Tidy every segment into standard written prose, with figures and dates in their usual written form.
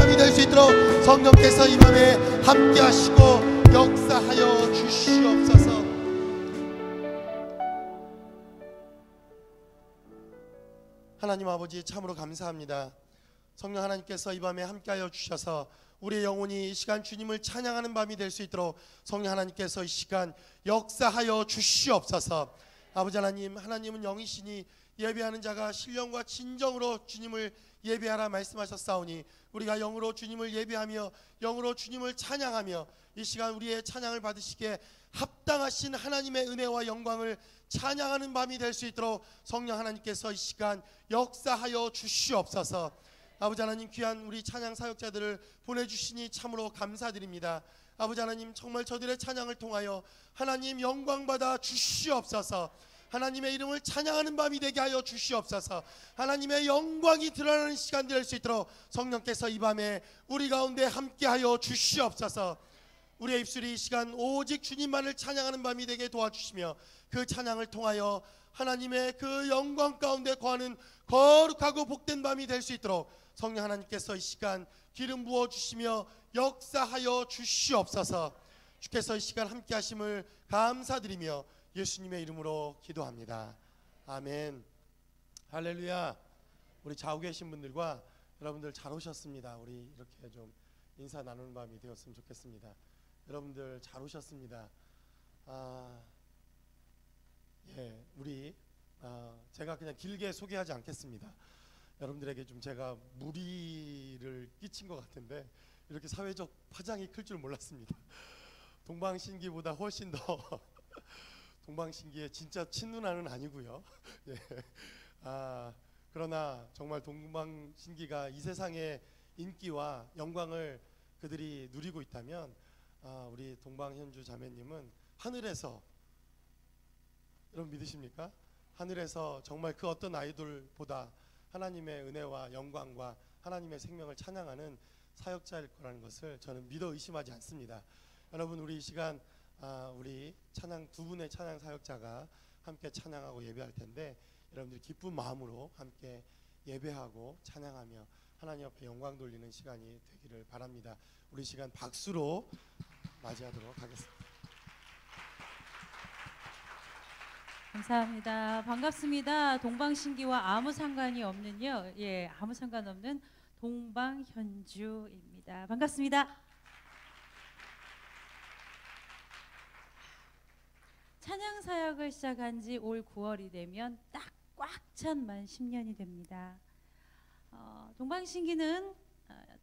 밤이 될 수 있도록 성령께서 이 밤에 함께 하시고 역사하여 주시옵소서. 하나님 아버지, 참으로 감사합니다. 성령 하나님께서 이 밤에 함께하여 주셔서 우리의 영혼이 이 시간 주님을 찬양하는 밤이 될 수 있도록 성령 하나님께서 이 시간 역사하여 주시옵소서. 아버지 하나님, 하나님은 영이시니 예배하는 자가 신령과 진정으로 주님을 예배하라 말씀하셨사오니 우리가 영으로 주님을 예배하며 영으로 주님을 찬양하며 이 시간 우리의 찬양을 받으시기에 합당하신 하나님의 은혜와 영광을 찬양하는 밤이 될 수 있도록 성령 하나님께서 이 시간 역사하여 주시옵소서. 아버지 하나님, 귀한 우리 찬양 사역자들을 보내주시니 참으로 감사드립니다. 아버지 하나님, 정말 저들의 찬양을 통하여 하나님 영광 받아 주시옵소서. 하나님의 이름을 찬양하는 밤이 되게 하여 주시옵소서. 하나님의 영광이 드러나는 시간 될 수 있도록 성령께서 이 밤에 우리 가운데 함께하여 주시옵소서. 우리의 입술이 이 시간 오직 주님만을 찬양하는 밤이 되게 도와주시며 그 찬양을 통하여 하나님의 그 영광 가운데 거하는 거룩하고 복된 밤이 될 수 있도록 성령 하나님께서 이 시간 기름 부어주시며 역사하여 주시옵소서. 주께서 이 시간 함께 하심을 감사드리며 예수님의 이름으로 기도합니다. 아멘. 할렐루야. 우리 좌우 계신 분들과 여러분들 잘 오셨습니다. 우리 이렇게 좀 인사 나누는 밤이 되었으면 좋겠습니다. 여러분들 잘 오셨습니다. 우리 제가 그냥 길게 소개하지 않겠습니다. 여러분들에게 좀 제가 무리를 끼친 것 같은데 이렇게 사회적 파장이 클 줄 몰랐습니다. 동방신기보다 훨씬 더 동방신기의 진짜 친누나는 아니고요. 예. 그러나 정말 동방신기가 이 세상의 인기와 영광을 그들이 누리고 있다면 우리 동방현주 자매님은 하늘에서, 여러분 믿으십니까? 하늘에서 정말 그 어떤 아이돌보다 하나님의 은혜와 영광과 하나님의 생명을 찬양하는 사역자일 거라는 것을 저는 믿어 의심하지 않습니다. 여러분, 우리 이 시간 우리 찬양 두 분의 찬양 사역자가 함께 찬양하고 예배할 텐데 여러분들이 기쁜 마음으로 함께 예배하고 찬양하며 하나님 앞에 영광 돌리는 시간이 되기를 바랍니다. 우리 시간 박수로 맞이하도록 하겠습니다. 감사합니다. 반갑습니다. 동방신기와 아무 상관이 없는요. 아무 상관없는 동방현주입니다. 반갑습니다. 찬양 사역을 시작한 지 올 9월이 되면 딱 꽉 찬 만 10년이 됩니다. 동방신기는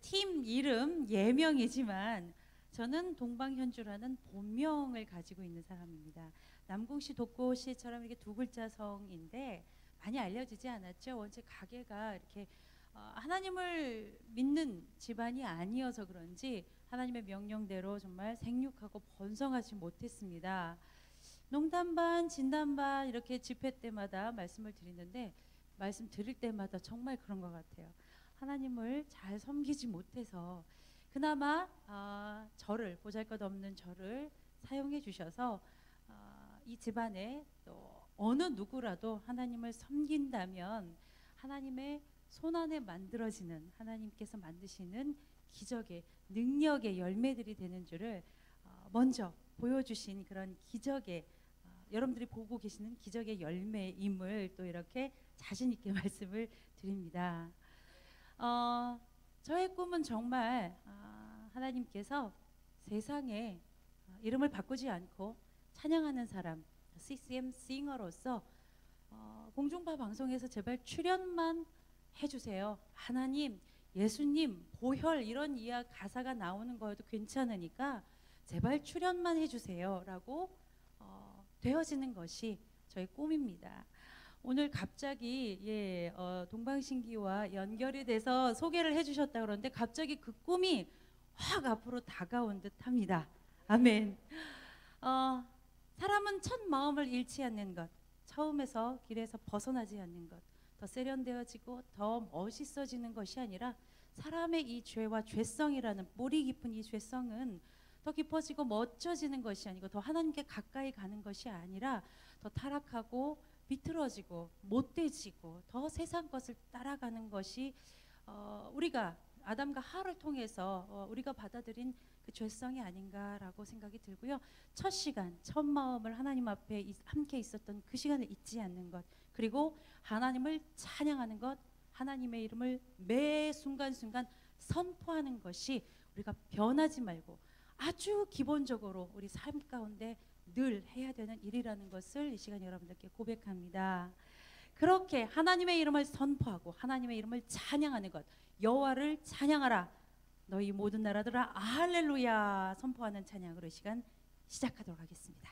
팀 이름 예명이지만 저는 동방현주라는 본명을 가지고 있는 사람입니다. 남궁시 독고시처럼 이렇게 두 글자 성인데 많이 알려지지 않았죠. 원체 가게가 이렇게 하나님을 믿는 집안이 아니어서 그런지 하나님의 명령대로 정말 생육하고 번성하지 못했습니다. 농담 반 진담 반 이렇게 집회 때마다 말씀을 드리는데 말씀 드릴 때마다 정말 그런 것 같아요. 하나님을 잘 섬기지 못해서 그나마 저를, 보잘것없는 저를 사용해 주셔서 이 집안에 또 어느 누구라도 하나님을 섬긴다면 하나님의 손안에 만들어지는, 하나님께서 만드시는 기적의 능력의 열매들이 되는 줄을 먼저 보여주신 그런 기적의 여러분들이 보고 계시는 기적의 열매임을 또 이렇게 자신 있게 말씀을 드립니다. 저의 꿈은 정말 하나님께서 세상에 이름을 바꾸지 않고 찬양하는 사람, CCM 싱어로서 공중파 방송에서 제발 출연만 해주세요. 하나님, 예수님, 보혈 이런 가사가 나오는 거여도 괜찮으니까 제발 출연만 해주세요 라고 되어지는 것이 저의 꿈입니다. 오늘 갑자기 동방신기와 연결이 돼서 소개를 해주셨다 그러는데 갑자기 그 꿈이 확 앞으로 다가온 듯합니다. 아멘. 사람은 첫 마음을 잃지 않는 것, 처음에서 길에서 벗어나지 않는 것, 더 세련되어지고 더 멋있어지는 것이 아니라 사람의 이 죄와 죄성이라는 뿌리 깊은 이 죄성은 더 깊어지고 멋져지는 것이 아니고 더 하나님께 가까이 가는 것이 아니라 더 타락하고 비틀어지고 못돼지고 더 세상 것을 따라가는 것이 우리가 아담과 하와를 통해서 우리가 받아들인 그 죄성이 아닌가라고 생각이 들고요. 첫 시간, 첫 마음을 하나님 앞에 함께 있었던 그 시간을 잊지 않는 것, 그리고 하나님을 찬양하는 것, 하나님의 이름을 매 순간순간 선포하는 것이 우리가 변하지 말고 아주 기본적으로 우리 삶 가운데 늘 해야 되는 일이라는 것을 이 시간 여러분들께 고백합니다. 그렇게 하나님의 이름을 선포하고 하나님의 이름을 찬양하는 것, 여호와를 찬양하라 너희 모든 나라들아 할렐루야 선포하는 찬양으로 이 시간 시작하도록 하겠습니다.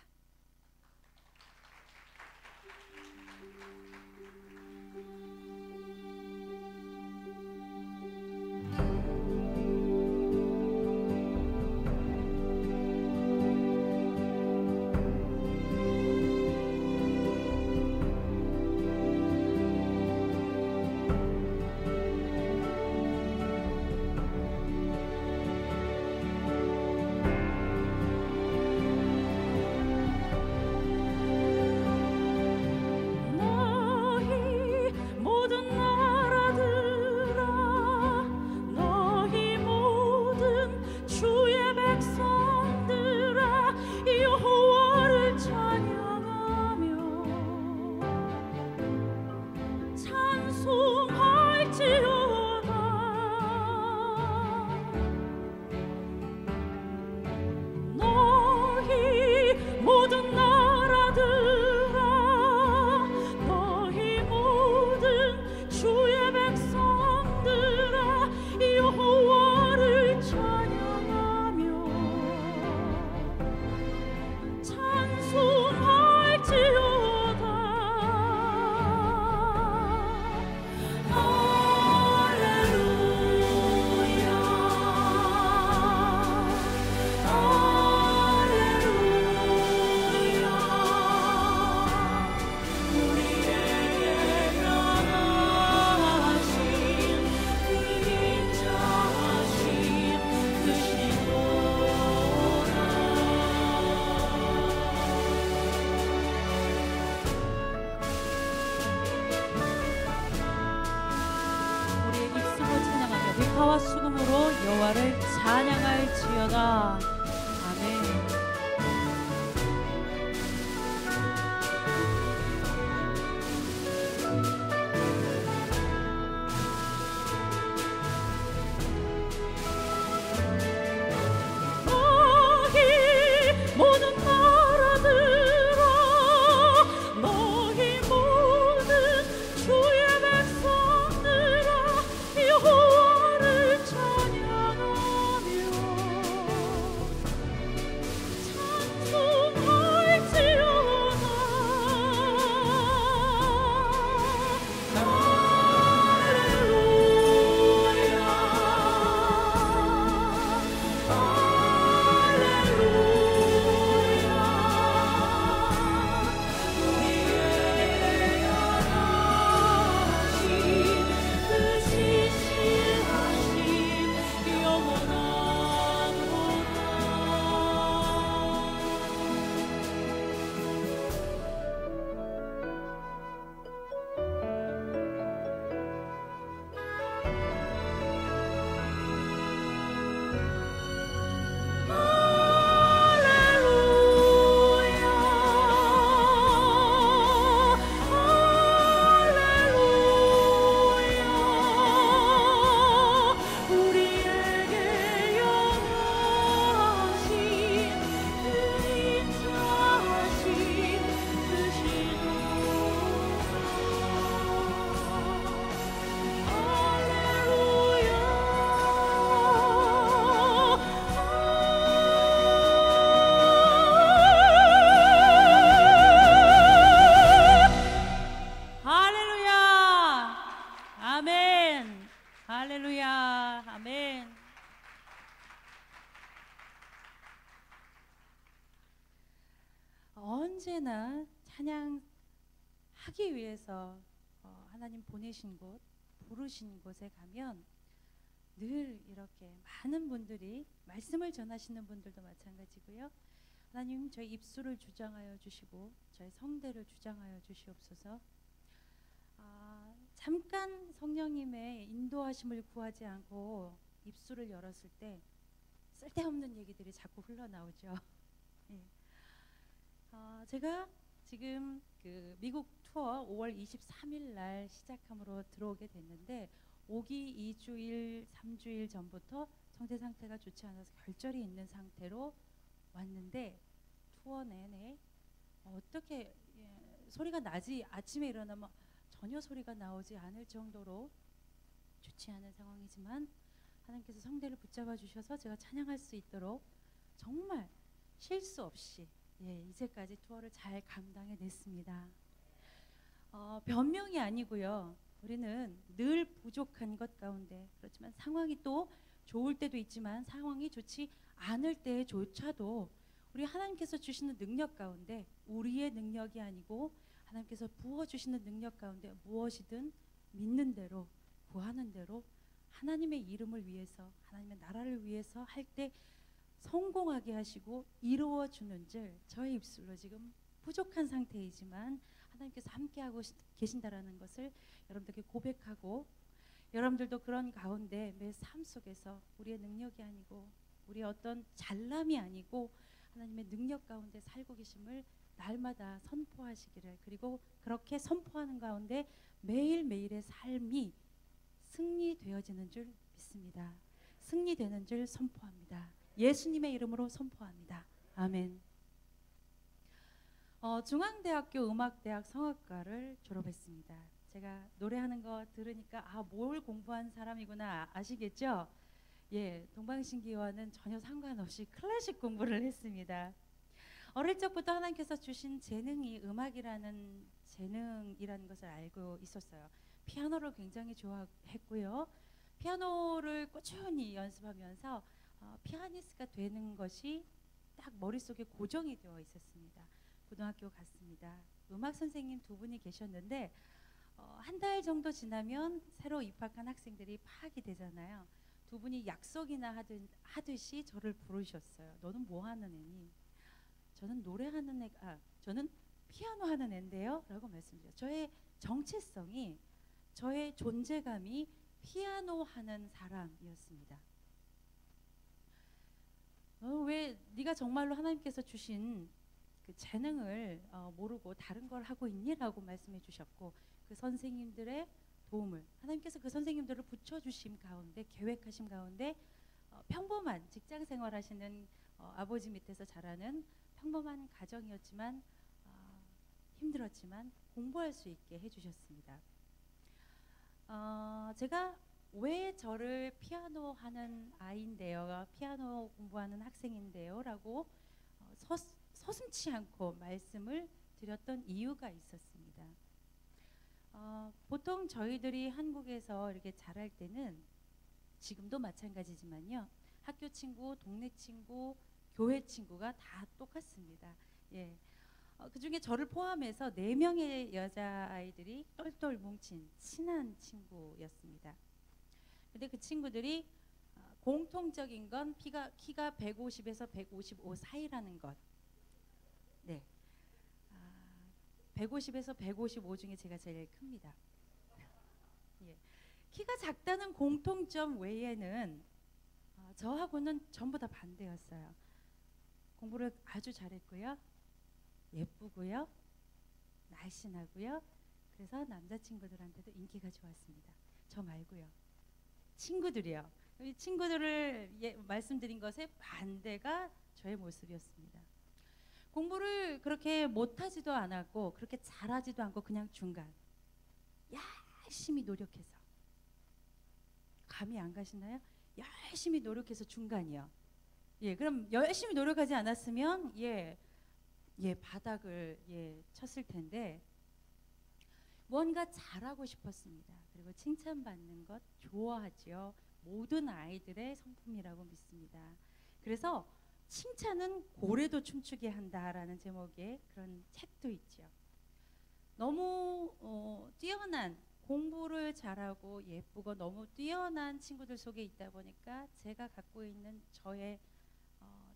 기타와 수금으로 여호와를 찬양할지어다. 아멘. 할렐루야. 아멘. 언제나 찬양하기 위해서 하나님 보내신 곳, 부르신 곳에 가면 늘 이렇게 많은 분들이 말씀을 전하시는 분들도 마찬가지고요. 하나님 저희 입술을 주장하여 주시고 저희 성대를 주장하여 주시옵소서. 잠깐 성령님의 인도하심을 구하지 않고 입술을 열었을 때 쓸데없는 얘기들이 자꾸 흘러나오죠. 예. 제가 지금 그 미국 투어 5월 23일 날 시작함으로 들어오게 됐는데 오기 2주일, 3주일 전부터 정체 상태가 좋지 않아서 결절이 있는 상태로 왔는데 투어 내내 어떻게 소리가 나지 아침에 일어나면 전혀 소리가 나오지 않을 정도로 좋지 않은 상황이지만 하나님께서 성대를 붙잡아 주셔서 제가 찬양할 수 있도록 정말 실수 없이 이제까지 투어를 잘 감당해냈습니다. 변명이 아니고요. 우리는 늘 부족한 것 가운데 그렇지만 상황이 또 좋을 때도 있지만 상황이 좋지 않을 때조차도 우리 하나님께서 주시는 능력 가운데 우리의 능력이 아니고 하나님께서 부어주시는 능력 가운데 무엇이든 믿는 대로 구하는 대로 하나님의 이름을 위해서 하나님의 나라를 위해서 할 때 성공하게 하시고 이루어 주는 줄 저의 입술로 지금 부족한 상태이지만 하나님께서 함께하고 계신다라는 것을 여러분들께 고백하고 여러분들도 그런 가운데 매 삶 속에서 우리의 능력이 아니고 우리의 어떤 잘남이 아니고 하나님의 능력 가운데 살고 계심을 날마다 선포하시기를 그리고 그렇게 선포하는 가운데 매일매일의 삶이 승리되어지는 줄 믿습니다. 승리되는 줄 선포합니다. 예수님의 이름으로 선포합니다. 아멘. 중앙대학교 음악대학 성악과를 졸업했습니다. 제가 노래하는 거 들으니까 뭘 공부한 사람이구나 아시겠죠? 동방신기와는 전혀 상관없이 클래식 공부를 했습니다. 어릴 적부터 하나님께서 주신 재능이 음악이라는 재능이라는 것을 알고 있었어요. 피아노를 굉장히 좋아했고요. 피아노를 꾸준히 연습하면서 피아니스트가 되는 것이 딱 머릿속에 고정이 되어 있었습니다. 고등학교 갔습니다. 음악 선생님 두 분이 계셨는데 한 달 정도 지나면 새로 입학한 학생들이 파악이 되잖아요. 두 분이 약속이나 하듯이 저를 부르셨어요. 너는 뭐 하는 애니? 저는 노래하는 저는 피아노 하는 애인데요 라고 말씀드렸어요. 저의 정체성이 저의 존재감이 피아노 하는 사람이었습니다. 왜 네가 정말로 하나님께서 주신 그 재능을 모르고 다른 걸 하고 있니? 라고 말씀해 주셨고 그 선생님들의 도움을 하나님께서 그 선생님들을 붙여주심 가운데 계획하심 가운데 평범한 직장 생활하시는 아버지 밑에서 자라는 평범한 가정이었지만 힘들었지만 공부할 수 있게 해주셨습니다. 제가 왜 저를 피아노 하는 아이인데요, 피아노 공부하는 학생인데요 라고 서슴지 않고 말씀을 드렸던 이유가 있었습니다. 보통 저희들이 한국에서 이렇게 자랄 때는 지금도 마찬가지지만요, 학교 친구, 동네 친구, 교회 친구가 다 똑같습니다. 그 중에 저를 포함해서 4명의 여자아이들이 똘똘 뭉친 친한 친구였습니다. 근데 그 친구들이 공통적인 건 키가 150에서 155 사이라는 것. 150에서 155 중에 제가 제일 큽니다. 키가 작다는 공통점 외에는 저하고는 전부 다 반대였어요. 공부를 아주 잘했고요. 예쁘고요. 날씬하고요. 그래서 남자친구들한테도 인기가 좋았습니다. 저 말고요. 친구들이요. 이 친구들을 말씀드린 것의 반대가 저의 모습이었습니다. 공부를 그렇게 못하지도 않았고 그렇게 잘하지도 않고 그냥 중간. 열심히 노력해서. 감이 안 가시나요? 열심히 노력해서 중간이요. 그럼 열심히 노력하지 않았으면 바닥을 쳤을 텐데 뭔가 잘하고 싶었습니다. 그리고 칭찬받는 것 좋아하죠. 모든 아이들의 성품이라고 믿습니다. 그래서 칭찬은 고래도 춤추게 한다라는 제목의 그런 책도 있죠. 너무 뛰어난 공부를 잘하고 예쁘고 너무 뛰어난 친구들 속에 있다 보니까 제가 갖고 있는 저의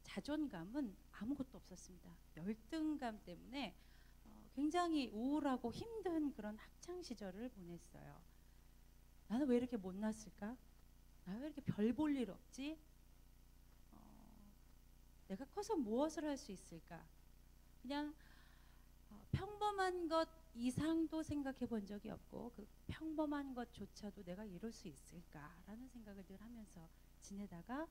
자존감은 아무것도 없었습니다. 열등감 때문에 굉장히 우울하고 힘든 그런 학창 시절을 보냈어요. 나는 왜 이렇게 못났을까? 나 왜 이렇게 별 볼 일 없지? 내가 커서 무엇을 할 수 있을까? 그냥 평범한 것 이상도 생각해 본 적이 없고 그 평범한 것조차도 내가 이룰 수 있을까라는 생각을 늘 하면서 지내다가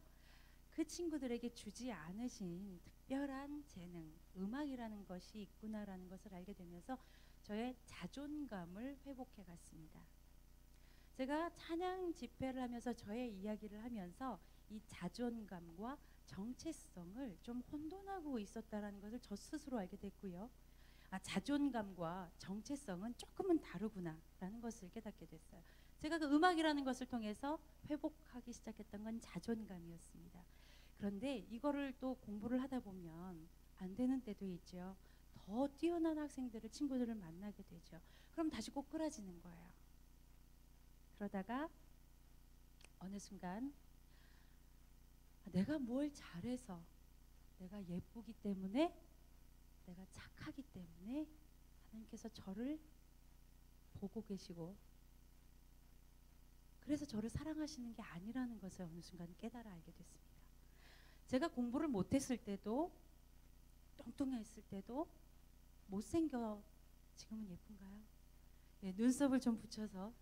그 친구들에게 주지 않으신 특별한 재능, 음악이라는 것이 있구나라는 것을 알게 되면서 저의 자존감을 회복해 갔습니다. 제가 찬양 집회를 하면서 저의 이야기를 하면서 이 자존감과 정체성을 좀 혼돈하고 있었다라는 것을 저 스스로 알게 됐고요. 자존감과 정체성은 조금은 다르구나라는 것을 깨닫게 됐어요. 제가 그 음악이라는 것을 통해서 회복하기 시작했던 건 자존감이었습니다. 그런데 이거를 또 공부를 하다 보면 안 되는 때도 있죠. 더 뛰어난 학생들을, 친구들을 만나게 되죠. 그럼 다시 꼬꾸라지는 거예요. 그러다가 어느 순간 내가 뭘 잘해서, 내가 예쁘기 때문에, 내가 착하기 때문에 하나님께서 저를 보고 계시고 그래서 저를 사랑하시는 게 아니라는 것을 어느 순간 깨달아 알게 됐습니다. 제가 공부를 못했을 때도, 뚱뚱했을 때도, 못생겨, 지금은 예쁜가요? 네, 눈썹을 좀 붙여서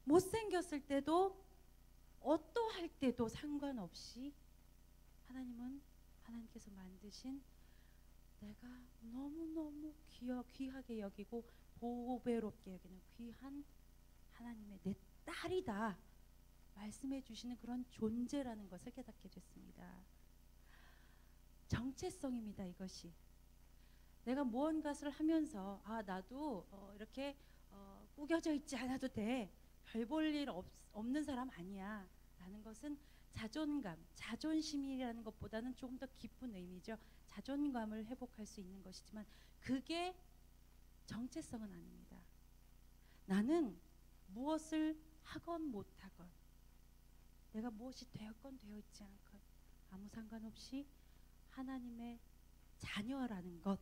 못생겼을 때도, 어떠할 때도 상관없이 하나님께서 만드신 내가 너무너무 귀하게 여기고 보배롭게 여기는 귀한 하나님의 내 딸이다 말씀해 주시는 그런 존재라는 것을 깨닫게 됐습니다. 정체성입니다. 이것이 내가 무언가를 하면서 나도 이렇게 구겨져 있지 않아도 돼, 별 볼 일 없는 사람 아니야 라는 것은 자존감, 자존심이라는 것보다는 조금 더 깊은 의미죠. 자존감을 회복할 수 있는 것이지만 그게 정체성은 아닙니다. 나는 무엇을 하건 못하건, 내가 무엇이 되었건 되어 있지 않건 아무 상관없이 하나님의 자녀라는 것,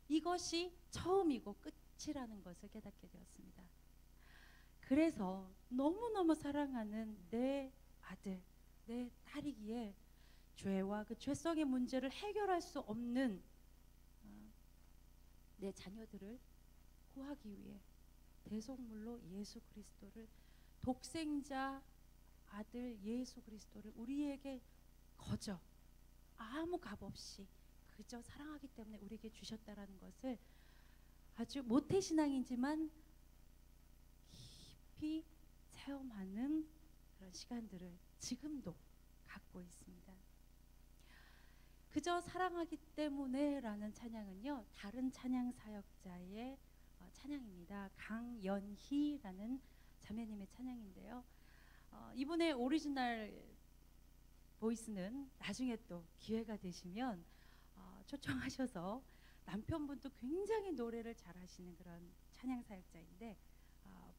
이것이 처음이고 끝이라는 것을 깨닫게 되었습니다. 그래서 너무너무 사랑하는 내 아들, 내 딸이기에 죄와 그 죄성의 문제를 해결할 수 없는 내 자녀들을 구하기 위해 대속물로 예수 그리스도를, 독생자 아들 예수 그리스도를 우리에게 거저 아무 값 없이 그저 사랑하기 때문에 우리에게 주셨다라는 것을 아주 모태신앙이지만 깊이 체험하는 그런 시간들을 지금도 갖고 있습니다. 그저 사랑하기 때문에 라는 찬양은요, 다른 찬양 사역자의 찬양입니다. 강연희라는 자매님의 찬양인데요, 이분의 오리지널 보이스는 나중에 또 기회가 되시면 초청하셔서, 남편분도 굉장히 노래를 잘하시는 그런 찬양 사역자인데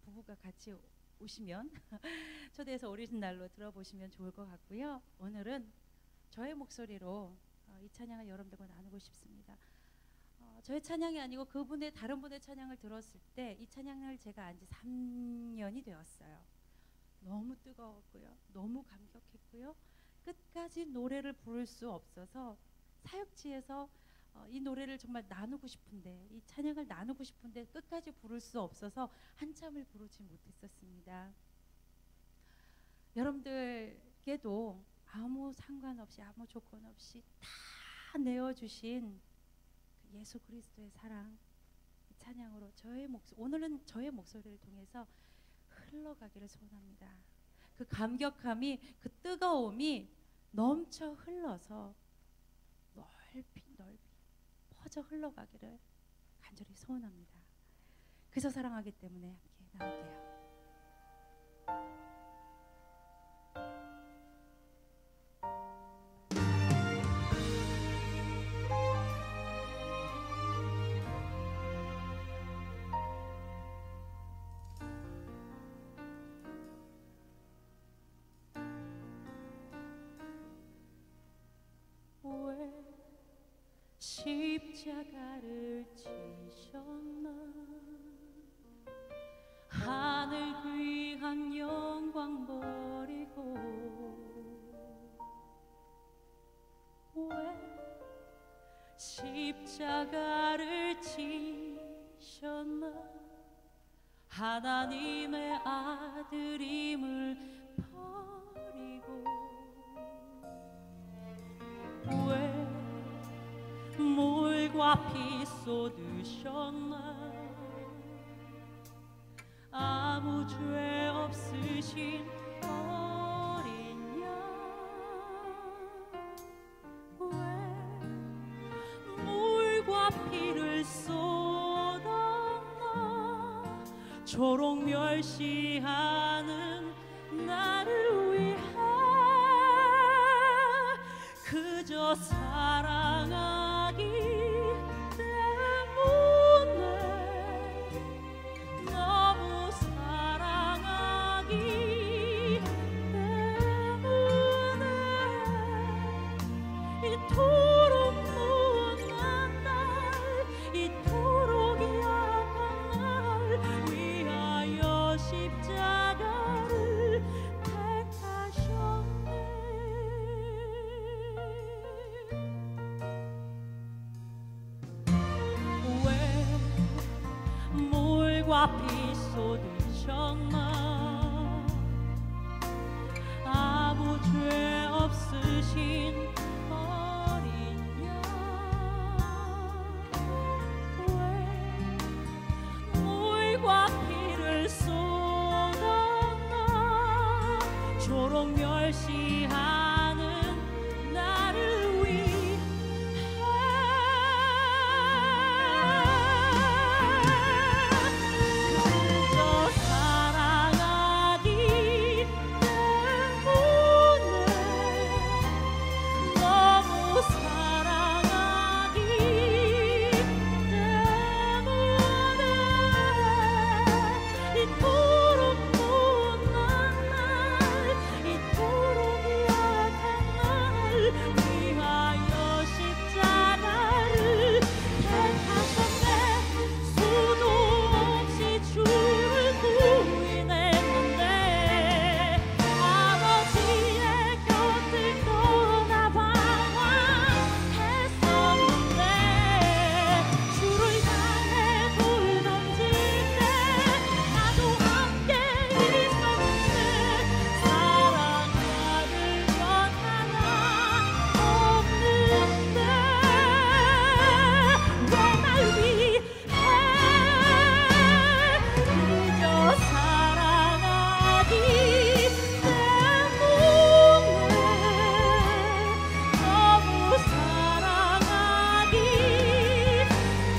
부부가 같이 오시면 초대해서 오리지널로 들어보시면 좋을 것 같고요. 오늘은 저의 목소리로 이 찬양을 여러분들과 나누고 싶습니다. 저의 찬양이 아니고 그분의, 다른 분의 찬양을 들었을 때 이 찬양을 제가 안 지 3년이 되었어요. 너무 뜨거웠고요, 너무 감격했고요, 끝까지 노래를 부를 수 없어서 사역지에서 이 노래를 정말 나누고 싶은데, 이 찬양을 나누고 싶은데 끝까지 부를 수 없어서 한참을 부르지 못했었습니다. 여러분들께도 아무 상관없이, 아무 조건 없이 다 내어주신 그 예수 그리스도의 사랑, 이 찬양으로 오늘은 저의 목소리를 통해서 흘러가기를 소원합니다. 그 감격함이, 그 뜨거움이 넘쳐 흘러서 넓이 퍼져 흘러가기를 간절히 소원합니다. 그저 사랑하기 때문에 함께 나눌게요. 십자가를 지셨나, 하늘 귀한 영광 십자가를 지셨나 하나님의 아들임을 버리고 왜 물과 피 쏟으셨나 아무 죄 없으신 어린 양 왜 물과 피를 쏟았나 초록 멸시하는 나를 위해 그저 사랑하기 때문에 너무 사랑하기 때문에 이토록 못난 날 이토록 약한 날 위하여 십자가를 택하셨네 왜 물과 피 쏟으셨나 아무 죄 없으신 어린 양 왜 물과 피를 쏟았나 초록 멸시하는 나를 위해 그저 사랑하기 때문에 너무 사랑하기 때문에 이토록 못난 날 이토록 약한 날 위하여 십자가를 택하셨네 수도 없이 주를 부인했는데 아버지의 곁을 떠나 방황했었는데 주를 향해 돌 던질 때 나도 함께 있었는데 사랑받을 것 하나 없는데 왜 날 위해 그저 사랑하기 때문에 너무 사랑하기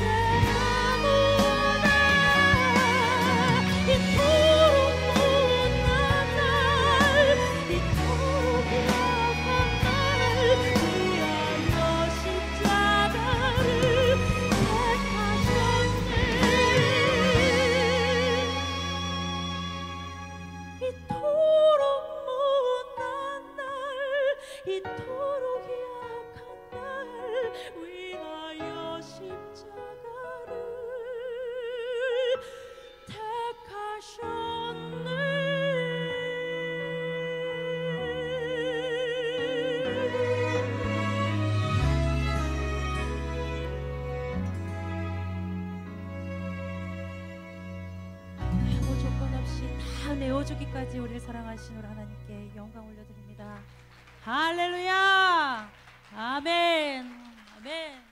때문에 이토록 못난 날 이토록 약한 날 위하여 십자가를 택하셨네 이토록 못난 날 이토록 약한 날 위하여 십자가를 아무 조건 없이 다 내어주기까지 우리를 사랑하신 우리 하나님께 영광 올려드립니다. 할렐루야 아멘 아멘.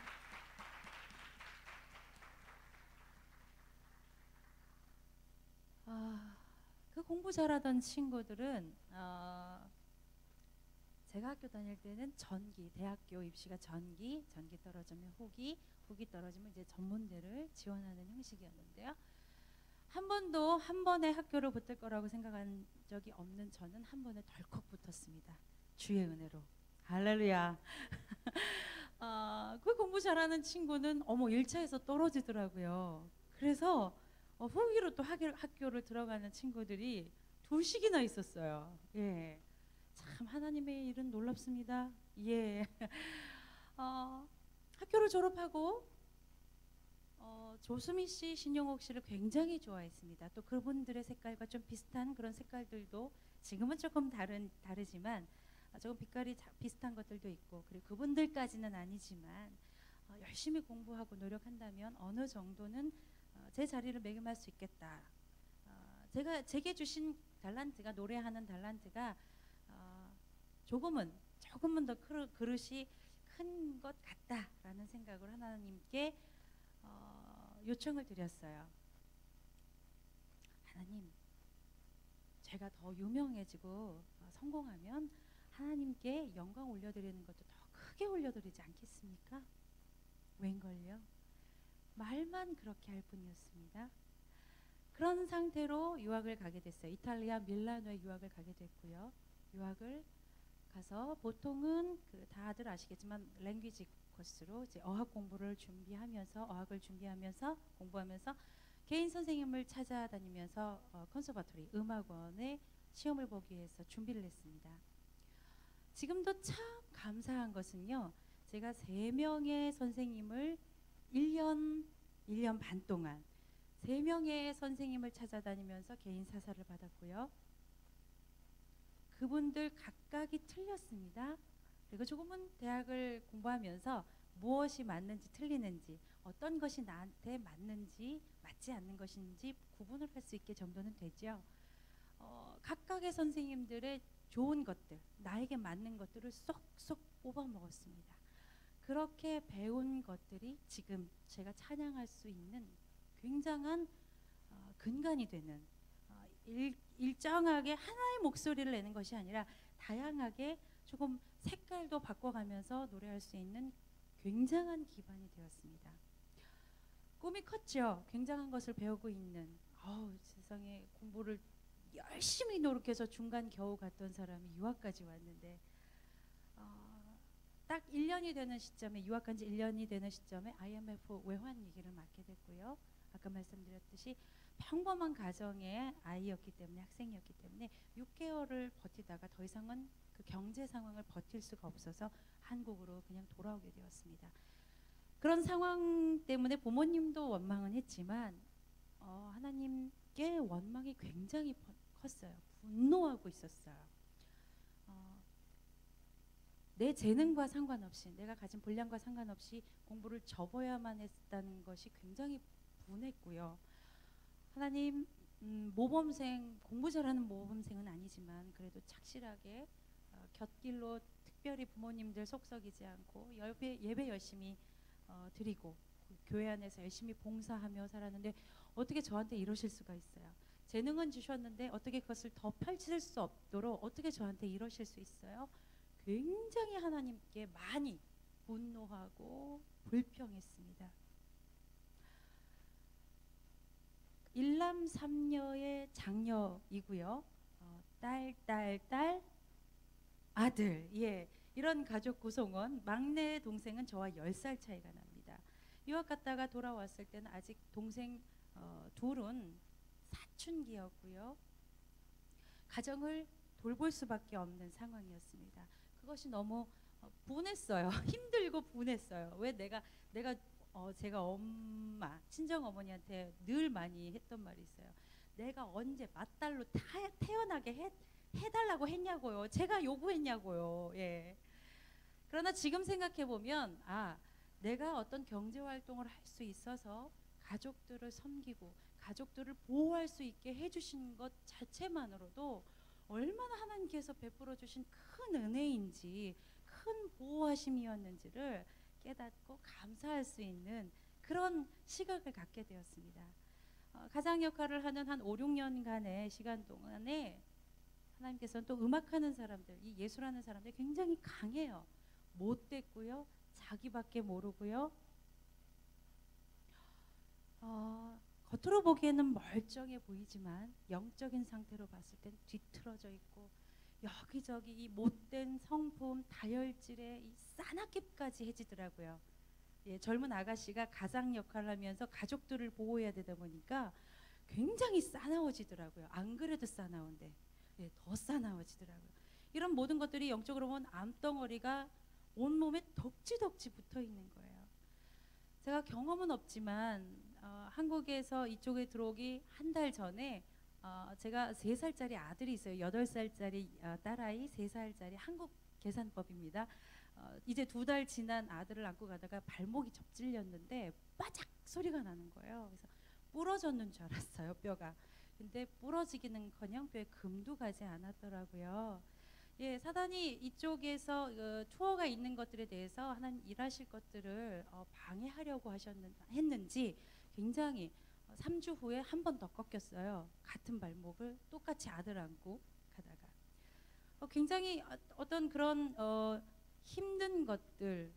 그 공부 잘하던 친구들은 제가 학교 다닐 때는 전기, 대학교 입시가 전기 떨어지면 후기 떨어지면 이제 전문대를 지원하는 형식이었는데요. 한 번도 한 번에 학교를 붙을 거라고 생각한 적이 없는 저는 한 번에 덜컥 붙었습니다. 주의 은혜로. 할렐루야. 그 공부 잘하는 친구는 1차에서 떨어지더라고요. 그래서 후기로 또 학교를 들어가는 친구들이 둘씩이나 있었어요. 예, 참 하나님의 일은 놀랍습니다. 예, 학교를 졸업하고 조수미 씨, 신영옥 씨를 굉장히 좋아했습니다. 또 그분들의 색깔과 좀 비슷한 그런 색깔들도 지금은 조금 다르지만 조금 빛깔이 비슷한 것들도 있고 그리고 그분들까지는 아니지만 열심히 공부하고 노력한다면 어느 정도는 제 자리를 매김할 수 있겠다. 제게 주신 달란트가, 노래하는 달란트가 조금은 더 그릇이 큰 것 같다라는 생각을 하나님께 요청을 드렸어요. 하나님, 제가 더 유명해지고 성공하면 하나님께 영광 올려드리는 것도 더 크게 올려드리지 않겠습니까? 웬걸요? 말만 그렇게 할 뿐이었습니다. 그런 상태로 유학을 가게 됐어요. 이탈리아 밀라노에 유학을 가게 됐고요. 유학을 가서 보통은 다들 아시겠지만 랭귀지 코스로 이제 어학을 준비하면서 공부하면서 개인 선생님을 찾아다니면서 컨서바토리 음악원에 시험을 보기 위해서 준비를 했습니다. 지금도 참 감사한 것은요, 제가 3명의 선생님을 1년 반 동안 3명의 선생님을 찾아다니면서 개인 사사를 받았고요. 그분들 각각이 틀렸습니다. 그리고 조금은 대학을 공부하면서 무엇이 맞는지 틀리는지, 어떤 것이 나한테 맞는지 맞지 않는 것인지 구분을 할 수 있게 정도는 되죠. 각각의 선생님들의 좋은 것들, 나에게 맞는 것들을 쏙쏙 뽑아 먹었습니다. 그렇게 배운 것들이 지금 제가 찬양할 수 있는 굉장한 근간이 되는, 일정하게 하나의 목소리를 내는 것이 아니라 다양하게 조금 색깔도 바꿔가면서 노래할 수 있는 굉장한 기반이 되었습니다. 꿈이 컸죠. 굉장한 것을 배우고 있는, 세상에 공부를 열심히 노력해서 중간 겨우 갔던 사람이 유학까지 왔는데, 딱 1년이 되는 시점에, 유학 간 지 1년이 되는 시점에 IMF 외환 위기를 맞게 됐고요. 아까 말씀드렸듯이 평범한 가정의 아이였기 때문에, 학생이었기 때문에 6개월을 버티다가 더 이상은 그 경제 상황을 버틸 수가 없어서 한국으로 그냥 돌아오게 되었습니다. 그런 상황 때문에 부모님도 원망은 했지만 하나님께 원망이 굉장히 컸어요. 분노하고 있었어요. 내 재능과 상관없이, 내가 가진 분량과 상관없이 공부를 접어야만 했다는 것이 굉장히 분했고요. 하나님, 모범생, 공부 잘하는 모범생은 아니지만 그래도 착실하게 곁길로 특별히 부모님들 속썩이지 않고 예배 열심히 드리고 교회 안에서 열심히 봉사하며 살았는데 어떻게 저한테 이러실 수가 있어요? 재능은 주셨는데 어떻게 그것을 더 펼칠 수 없도록 어떻게 저한테 이러실 수 있어요? 굉장히 하나님께 많이 분노하고 불평했습니다. 일남 삼녀의 장녀이고요. 딸, 아들, 이런 가족 구성원. 막내 동생은 저와 10살 차이가 납니다. 유학 갔다가 돌아왔을 때는 아직 동생 둘은 사춘기였고요. 가정을 돌볼 수밖에 없는 상황이었습니다. 그것이 너무 분했어요. 힘들고 분했어요. 왜 제가 엄마, 친정 어머니한테 늘 많이 했던 말이 있어요. 내가 언제 맏딸로 태어나게 해달라고 했냐고요. 제가 요구했냐고요. 그러나 지금 생각해 보면 내가 어떤 경제 활동을 할 수 있어서 가족들을 섬기고 가족들을 보호할 수 있게 해주신 것 자체만으로도 얼마나 하나님께서 베풀어 주신 큰 은혜인지, 큰 보호하심이었는지를 깨닫고 감사할 수 있는 그런 시각을 갖게 되었습니다. 가장 역할을 하는 한 5, 6년간의 시간 동안에 하나님께서는 또 음악하는 사람들, 이 예술하는 사람들 굉장히 강해요. 못됐고요, 자기밖에 모르고요, 겉으로 보기에는 멀쩡해 보이지만 영적인 상태로 봤을 땐 뒤틀어져 있고 여기저기 이 못된 성품, 다혈질에 이 싸납기까지 해지더라고요. 젊은 아가씨가 가장 역할을 하면서 가족들을 보호해야 되다 보니까 굉장히 싸나워지더라고요. 안 그래도 싸나운데 더 싸나워지더라고요. 이런 모든 것들이 영적으로 보면 암덩어리가 온몸에 덕지덕지 붙어 있는 거예요. 제가 경험은 없지만 한국에서 이쪽에 들어오기 한 달 전에 제가 3살짜리 아들이 있어요. 8살짜리 딸아이, 3살짜리 한국 계산법입니다. 이제 2달 지난 아들을 안고 가다가 발목이 접질렸는데 빠작 소리가 나는 거예요. 그래서 부러졌는 줄 알았어요, 뼈가. 근데 부러지기는커녕 뼈에 금도 가지 않았더라고요. 예, 사단이 이쪽에서 투어가 있는 것들에 대해서 하나님 일하실 것들을 방해하려고 했는지 굉장히 3주 후에 한 번 더 꺾였어요. 같은 발목을 똑같이 아들 안고 가다가 굉장히 어떤 그런 힘든 것들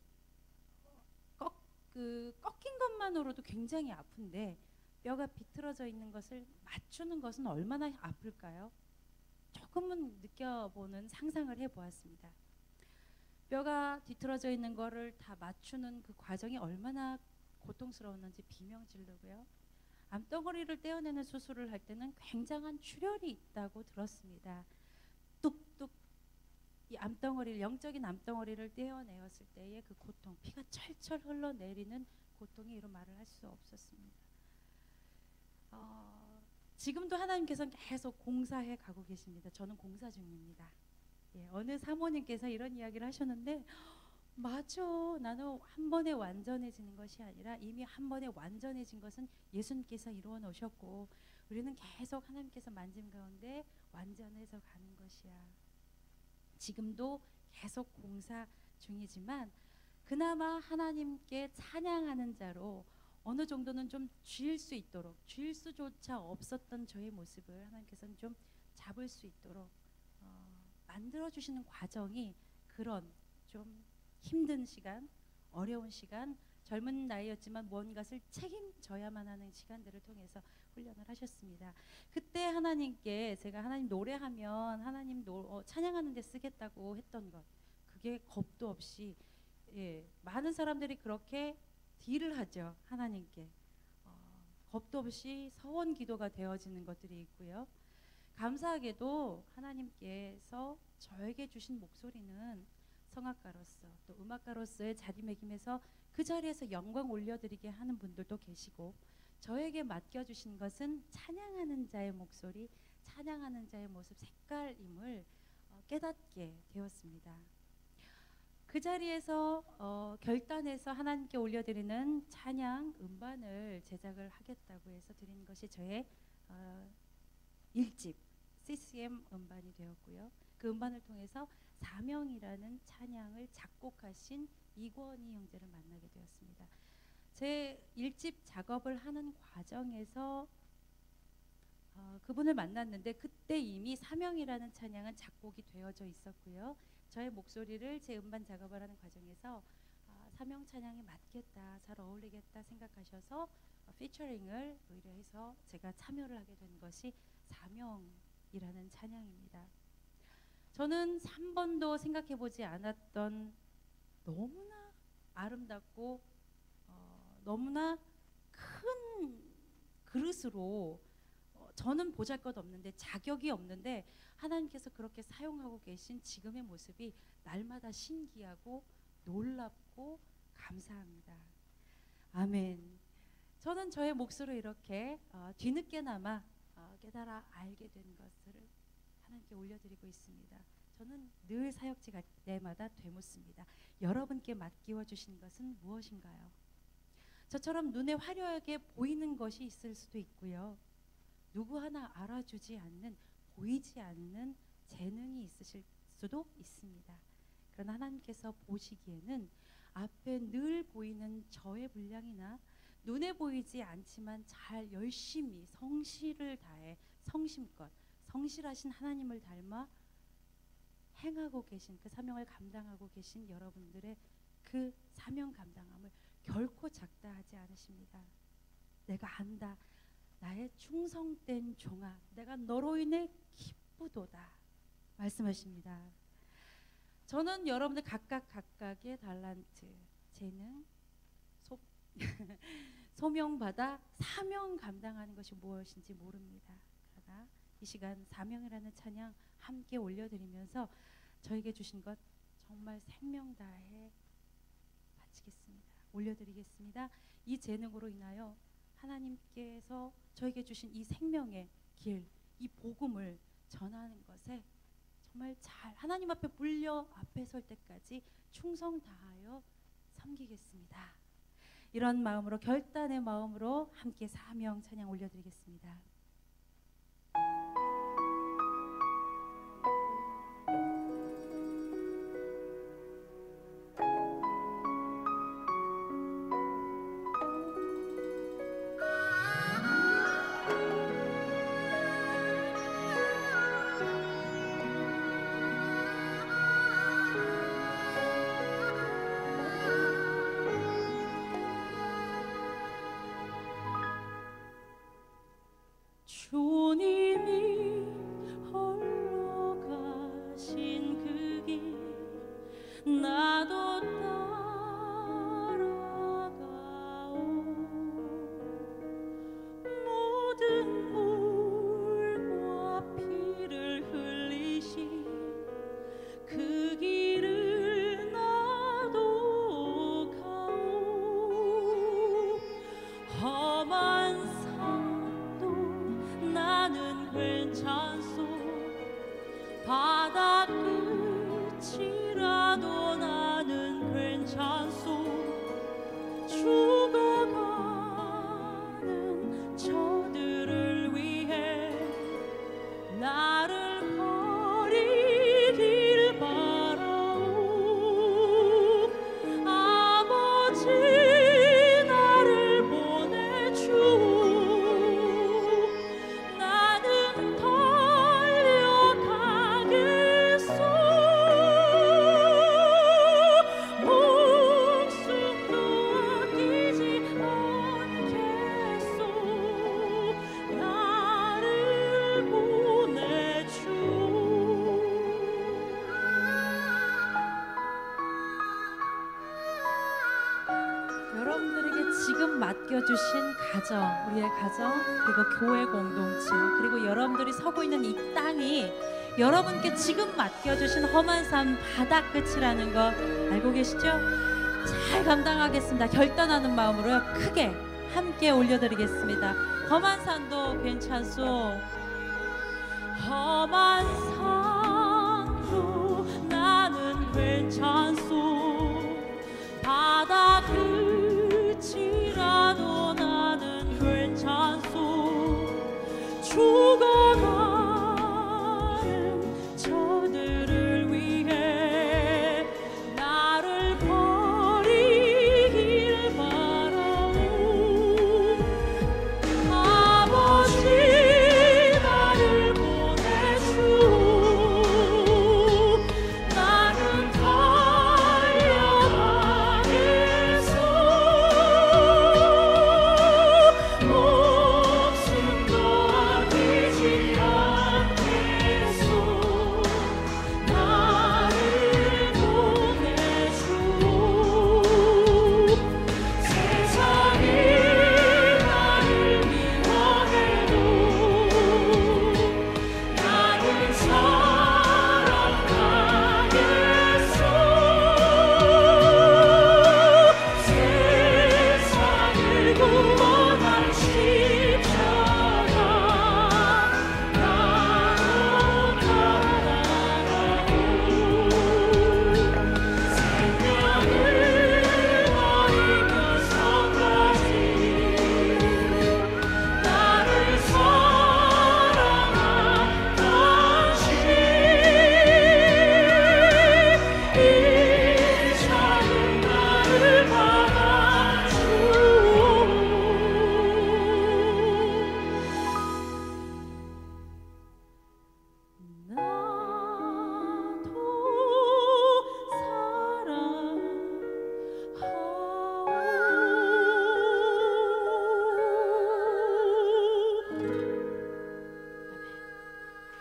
꺾인 것만으로도 굉장히 아픈데 뼈가 비틀어져 있는 것을 맞추는 것은 얼마나 아플까요? 조금은 느껴보는 상상을 해보았습니다. 뼈가 뒤틀어져 있는 거를 다 맞추는 그 과정이 얼마나 고통스러웠는지 비명지르고요. 암덩어리를 떼어내는 수술을 할 때는 굉장한 출혈이 있다고 들었습니다. 뚝뚝 이 암덩어리를, 영적인 암덩어리를 떼어내었을 때의 그 고통, 피가 철철 흘러내리는 고통이 이루 말을 할 수 없었습니다. 지금도 하나님께서는 계속 공사해 가고 계십니다. 저는 공사 중입니다. 예, 어느 사모님께서 이런 이야기를 하셨는데 맞아, 나는 한 번에 완전해지는 것이 아니라 이미 한 번에 완전해진 것은 예수님께서 이루어 놓으셨고 우리는 계속 하나님께서 만짐 가운데 완전해서 가는 것이야. 지금도 계속 공사 중이지만 그나마 하나님께 찬양하는 자로 어느 정도는 좀 쥘 수 있도록, 쥘 수조차 없었던 저의 모습을 하나님께서는 좀 잡을 수 있도록 만들어주시는 과정이 그런 좀 힘든 시간, 어려운 시간, 젊은 나이였지만 무언가를 책임져야만 하는 시간들을 통해서 훈련을 하셨습니다. 그때 하나님께 제가 하나님 노래하면 하나님 찬양하는 데 쓰겠다고 했던 것, 그게 겁도 없이, 예, 많은 사람들이 그렇게 딜을 하죠. 하나님께 겁도 없이 서원 기도가 되어지는 것들이 있고요. 감사하게도 하나님께서 저에게 주신 목소리는 성악가로서 또 음악가로서의 자리매김에서 그 자리에서 영광 올려드리게 하는 분들도 계시고 저에게 맡겨주신 것은 찬양하는 자의 목소리, 찬양하는 자의 모습, 색깔임을 깨닫게 되었습니다. 그 자리에서 결단해서 하나님께 올려드리는 찬양 음반을 제작을 하겠다고 해서 드린 것이 저의 1집 CCM 음반이 되었고요. 그 음반을 통해서 사명이라는 찬양을 작곡하신 이권희 형제를 만나게 되었습니다. 제 1집 작업을 하는 과정에서 그분을 만났는데 그때 이미 사명이라는 찬양은 작곡이 되어져 있었고요. 저의 목소리를 제 음반 작업을 하는 과정에서 사명 찬양에 맞겠다, 잘 어울리겠다 생각하셔서 피처링을 의뢰해서 제가 참여를 하게 된 것이 사명이라는 찬양입니다. 저는 한 번도 생각해보지 않았던 너무나 아름답고 너무나 큰 그릇으로 저는 보잘것없는데 자격이 없는데 하나님께서 그렇게 사용하고 계신 지금의 모습이 날마다 신기하고 놀랍고 감사합니다. 아멘. 저는 저의 몫으로 이렇게 뒤늦게나마 깨달아 알게 된 것을 하나님께 올려드리고 있습니다. 저는 늘 사역지 갈 때마다 되묻습니다. 여러분께 맡기워 주신 것은 무엇인가요? 저처럼 눈에 화려하게 보이는 것이 있을 수도 있고요. 누구 하나 알아주지 않는, 보이지 않는 재능이 있으실 수도 있습니다. 그러나 하나님께서 보시기에는 앞에 늘 보이는 저의 분량이나 눈에 보이지 않지만 잘 열심히 성실을 다해 성심껏 성실하신 하나님을 닮아 행하고 계신 그 사명을 감당하고 계신 여러분들의 그 사명 감당함을 결코 작다 하지 않으십니다. 내가 안다. 나의 충성된 종아, 내가 너로 인해 기쁘도다 말씀하십니다. 저는 여러분들 각각의 달란트, 재능, 소명받아 사명 감당하는 것이 무엇인지 모릅니다. 그러나 이 시간 사명이라는 찬양 함께 올려드리면서 저에게 주신 것 정말 생명 다해 바치겠습니다. 올려드리겠습니다. 이 재능으로 인하여 하나님께서 저에게 주신 이 생명의 길, 이 복음을 전하는 것에 정말 잘 하나님 앞에 물려 앞에 설 때까지 충성 다하여 섬기겠습니다. 이런 마음으로, 결단의 마음으로 함께 사명 찬양 올려드리겠습니다. 주님이 홀로 가신 그 길 나도 따라가오. 모든 물과 피를 흘리신 그 길을 나도 가오. 험한 나는 괜찮소. 바다 끝이라도 나는 괜찮소. 죽어가는 저들을 위해 나를 버리길 바라오. 아버지 나를 보내주. 여러분들에게 지금 맡겨주신 가정, 우리의 가정, 그리고 교회 공동체, 그리고 여러분들이 서고 있는 이 땅이 여러분께 지금 맡겨주신 험한 삶 바다 끝이라는 거 알고 계시죠? 잘 감당하겠습니다. 결단하는 마음으로 크게 함께 올려드리겠습니다. 험한 산도 괜찮소. 험한 산도 나는 괜찮소. 바다 끝이라도 나는 괜찮소. 죽어가는 저들을 위해 나를 버리길 바라오. 아버지 나를 보내주.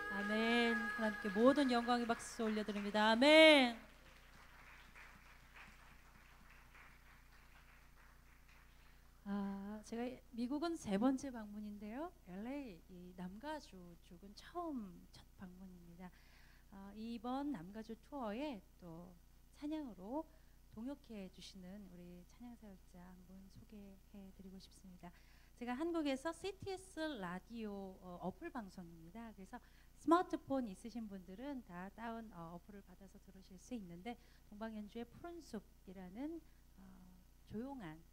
나는 하나님께 모든 영광의 박수 올려드립니다. 아멘. 제가 미국은 3번째 방문인데요. LA 이 남가주 쪽은 첫 방문입니다. 이번 남가주 투어에 또 찬양으로 동역해 주시는 우리 찬양 사역자 한 분 소개해 드리고 싶습니다. 제가 한국에서 CTS 라디오 어플 방송입니다. 그래서 스마트폰 있으신 분들은 다 다운 어플을 받아서 들으실 수 있는데 동방현주의 푸른 숲이라는 조용한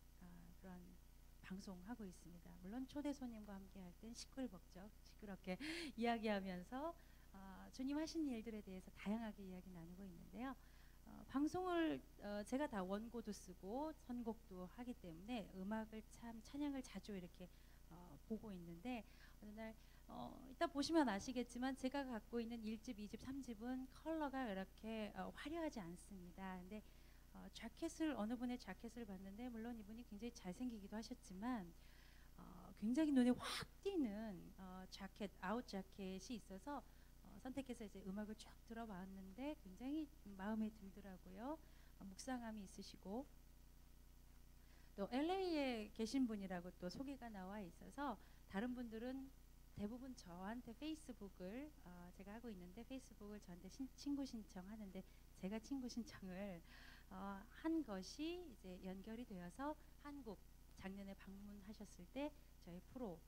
그런 방송하고 있습니다. 물론 초대 손님과 함께 할 땐 시끌벅적 시끄럽게 이야기하면서 주님 하신 일들에 대해서 다양하게 이야기 나누고 있는데요. 방송을 제가 다 원고도 쓰고 선곡도 하기 때문에 음악을 참 찬양을 자주 이렇게 보고 있는데 어느 날 이따 보시면 아시겠지만 제가 갖고 있는 1집, 2집, 3집은 컬러가 이렇게 화려하지 않습니다. 근데 자켓을 어느 분의 자켓을 봤는데 물론 이분이 굉장히 잘생기기도 하셨지만 굉장히 눈에 확 띄는 자켓, 아웃 자켓이 있어서 선택해서 이제 음악을 쭉 들어봤는데 굉장히 마음에 들더라고요. 묵상함이 있으시고 또 LA에 계신 분이라고 또 소개가 나와 있어서 다른 분들은 대부분 저한테 페이스북을 제가 하고 있는데 페이스북을 저한테 친구 신청하는데 제가 친구 신청을 한 것이 이제 연결이 되어서 한국 작년에 방문하셨을 때 저희 프로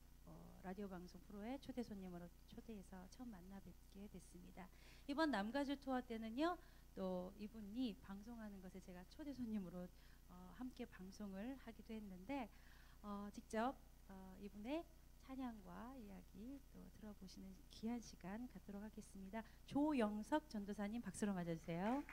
라디오 방송 프로에 초대 손님으로 초대해서 처음 만나 뵙게 됐습니다. 이번 남가주 투어 때는요 또 이분이 방송하는 것에 제가 초대 손님으로 함께 방송을 하기도 했는데 직접 이분의 찬양과 이야기 또 들어보시는 귀한 시간 갖도록 하겠습니다. 조영석 전도사님 박수로 맞아주세요.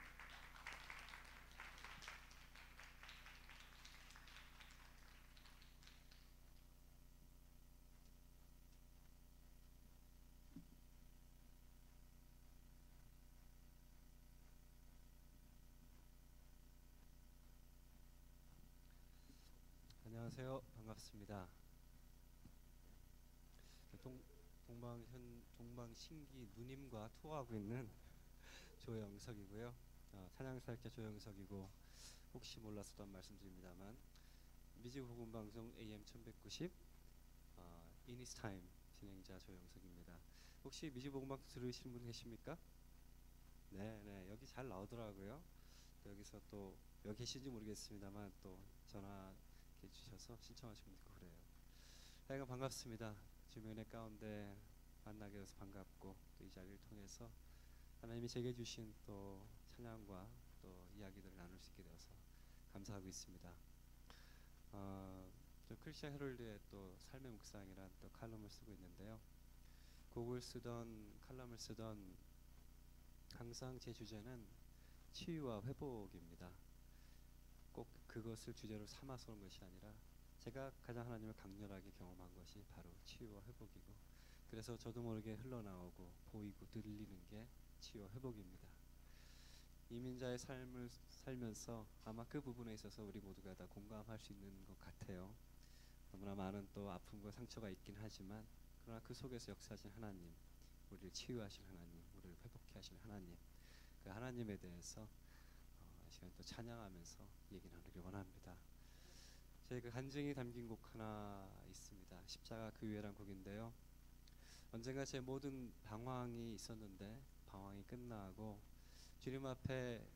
안녕하세요. 반갑습니다. 동방신기 누님과 투어하고 있는 조영석이고요. 찬양사역자 조영석이고 혹시 몰랐었던 말씀드립니다만 미지복음방송 AM 1190 이니스타임 진행자 조영석입니다. 혹시 미지복음방송 들으시는 분 계십니까? 네, 여기 잘 나오더라고요. 여기서 또 여기 계신지 모르겠습니다만 또 전화 주셔서 신청하신 분도 있고 그래요. 하여간 반갑습니다. 주님의 은혜 가운데 만나게 돼서 반갑고 또 이 자리를 통해서 하나님이 제게 주신 또 찬양과 또 이야기들을 나눌 수 있게 되어서 감사하고 있습니다. 저 크리스천 헤럴드의 또 삶의 묵상이란 또 칼럼을 쓰고 있는데요. 곡을 쓰던 칼럼을 쓰던 항상 제 주제는 치유와 회복입니다. 꼭 그것을 주제로 삼아서 온 것이 아니라 제가 가장 하나님을 강렬하게 경험한 것이 바로 치유와 회복이고 그래서 저도 모르게 흘러나오고 보이고 들리는 게 치유와 회복입니다. 이민자의 삶을 살면서 아마 그 부분에 있어서 우리 모두가 다 공감할 수 있는 것 같아요. 너무나 많은 또 아픔과 상처가 있긴 하지만 그러나 그 속에서 역사하신 하나님, 우리를 치유하신 하나님, 우리를 회복케 하신 하나님, 그 하나님에 대해서 이 시간 또 찬양하면서 얘기 나누길 원합니다. 제 그 간증이 담긴 곡 하나 있습니다. 십자가 그 위에란 곡인데요. 언젠가 제 모든 방황이 있었는데 방황이 끝나고 주님 앞에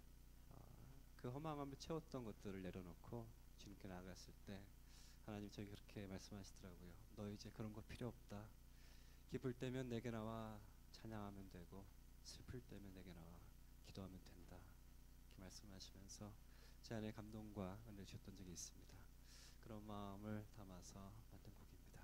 그 허망함을 채웠던 것들을 내려놓고 주님께 나아갔을 때 하나님 저에게 그렇게 말씀하시더라고요. 너 이제 그런 거 필요 없다. 기쁠 때면 내게 나와 찬양하면 되고 슬플 때면 내게 나와 기도하면 된다. 이렇게 말씀하시면서 제 안에 감동과 은혜를 주셨던 적이 있습니다. 그런 마음을 담아서 만든 곡입니다.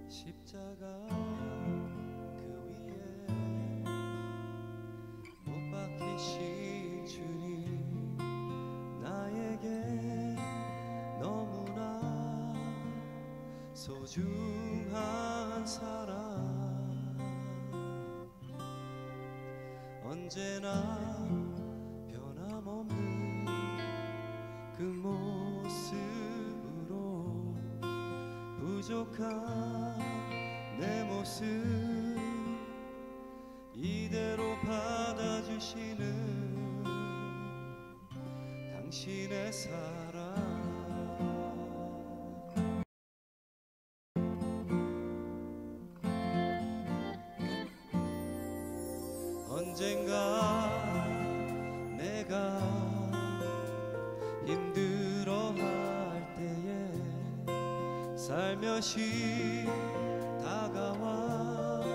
십자가 그 위에 못 박히신 주님 나에게 너무나 소중한 사람 언제나 변함없는 그 모습으로 부족한 내 모습 당신의 사랑 언젠가 내가 힘들어할 때에 살며시 다가와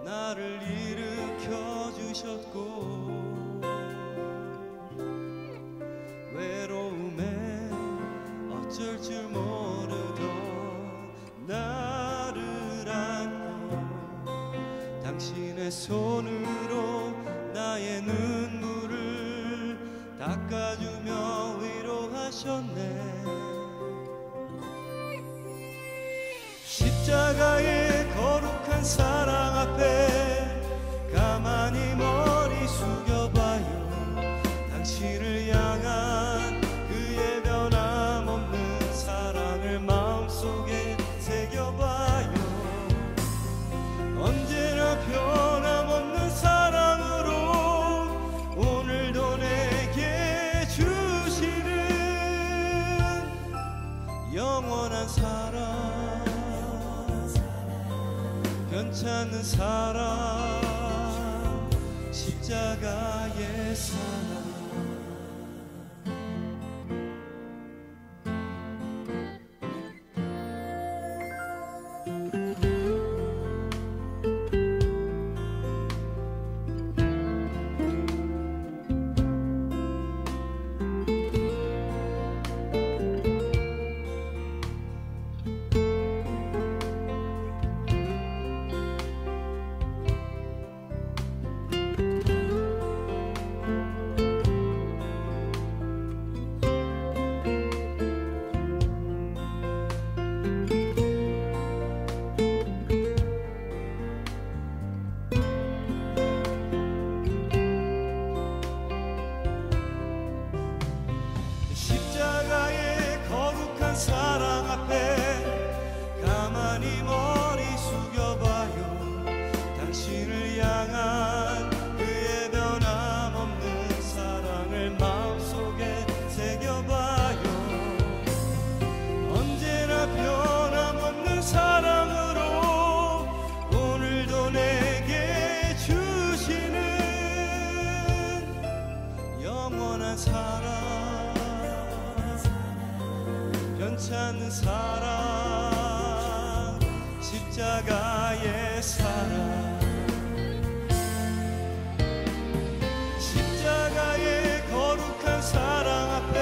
나를 일으켜 주셨고 외로움에 어쩔 줄 모르던 나를 안고 당신의 손으로 나의 눈물을 닦아주며 위로하셨네. 십자가의 거룩한 사랑 앞에 가만히 머리 숙여봐요. 당신을 향한 그의 변함없는 사랑을 마음속에 새겨봐요. 언제나 변함없는 사랑으로 오늘도 내게 주시는 영원한 사랑 변찮는 사랑 십자가의 사랑 십자가의 거룩한 사랑 앞에 가만히 머리 숙여봐요. 당신을 향한 그의 변함없는 사랑을 마음속에 새겨봐요. 언제나 변함없는 사랑으로 오늘도 내게 주시는 영원한 사랑 변찮는 사랑 십자가의 사랑 십자가의 거룩한 사랑 앞에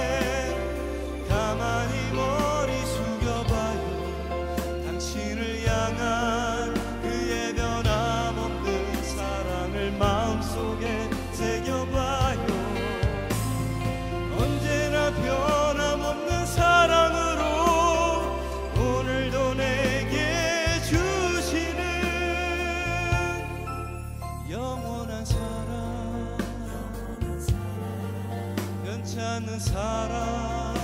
가만히 머리 숙여봐요. 당신을 향한 그의 변함없는 사랑을 마음속에 새겨봐요. 언제나 변함없는 사랑으로 오늘도 내게 주시는 영원한 사랑 변찮는 사랑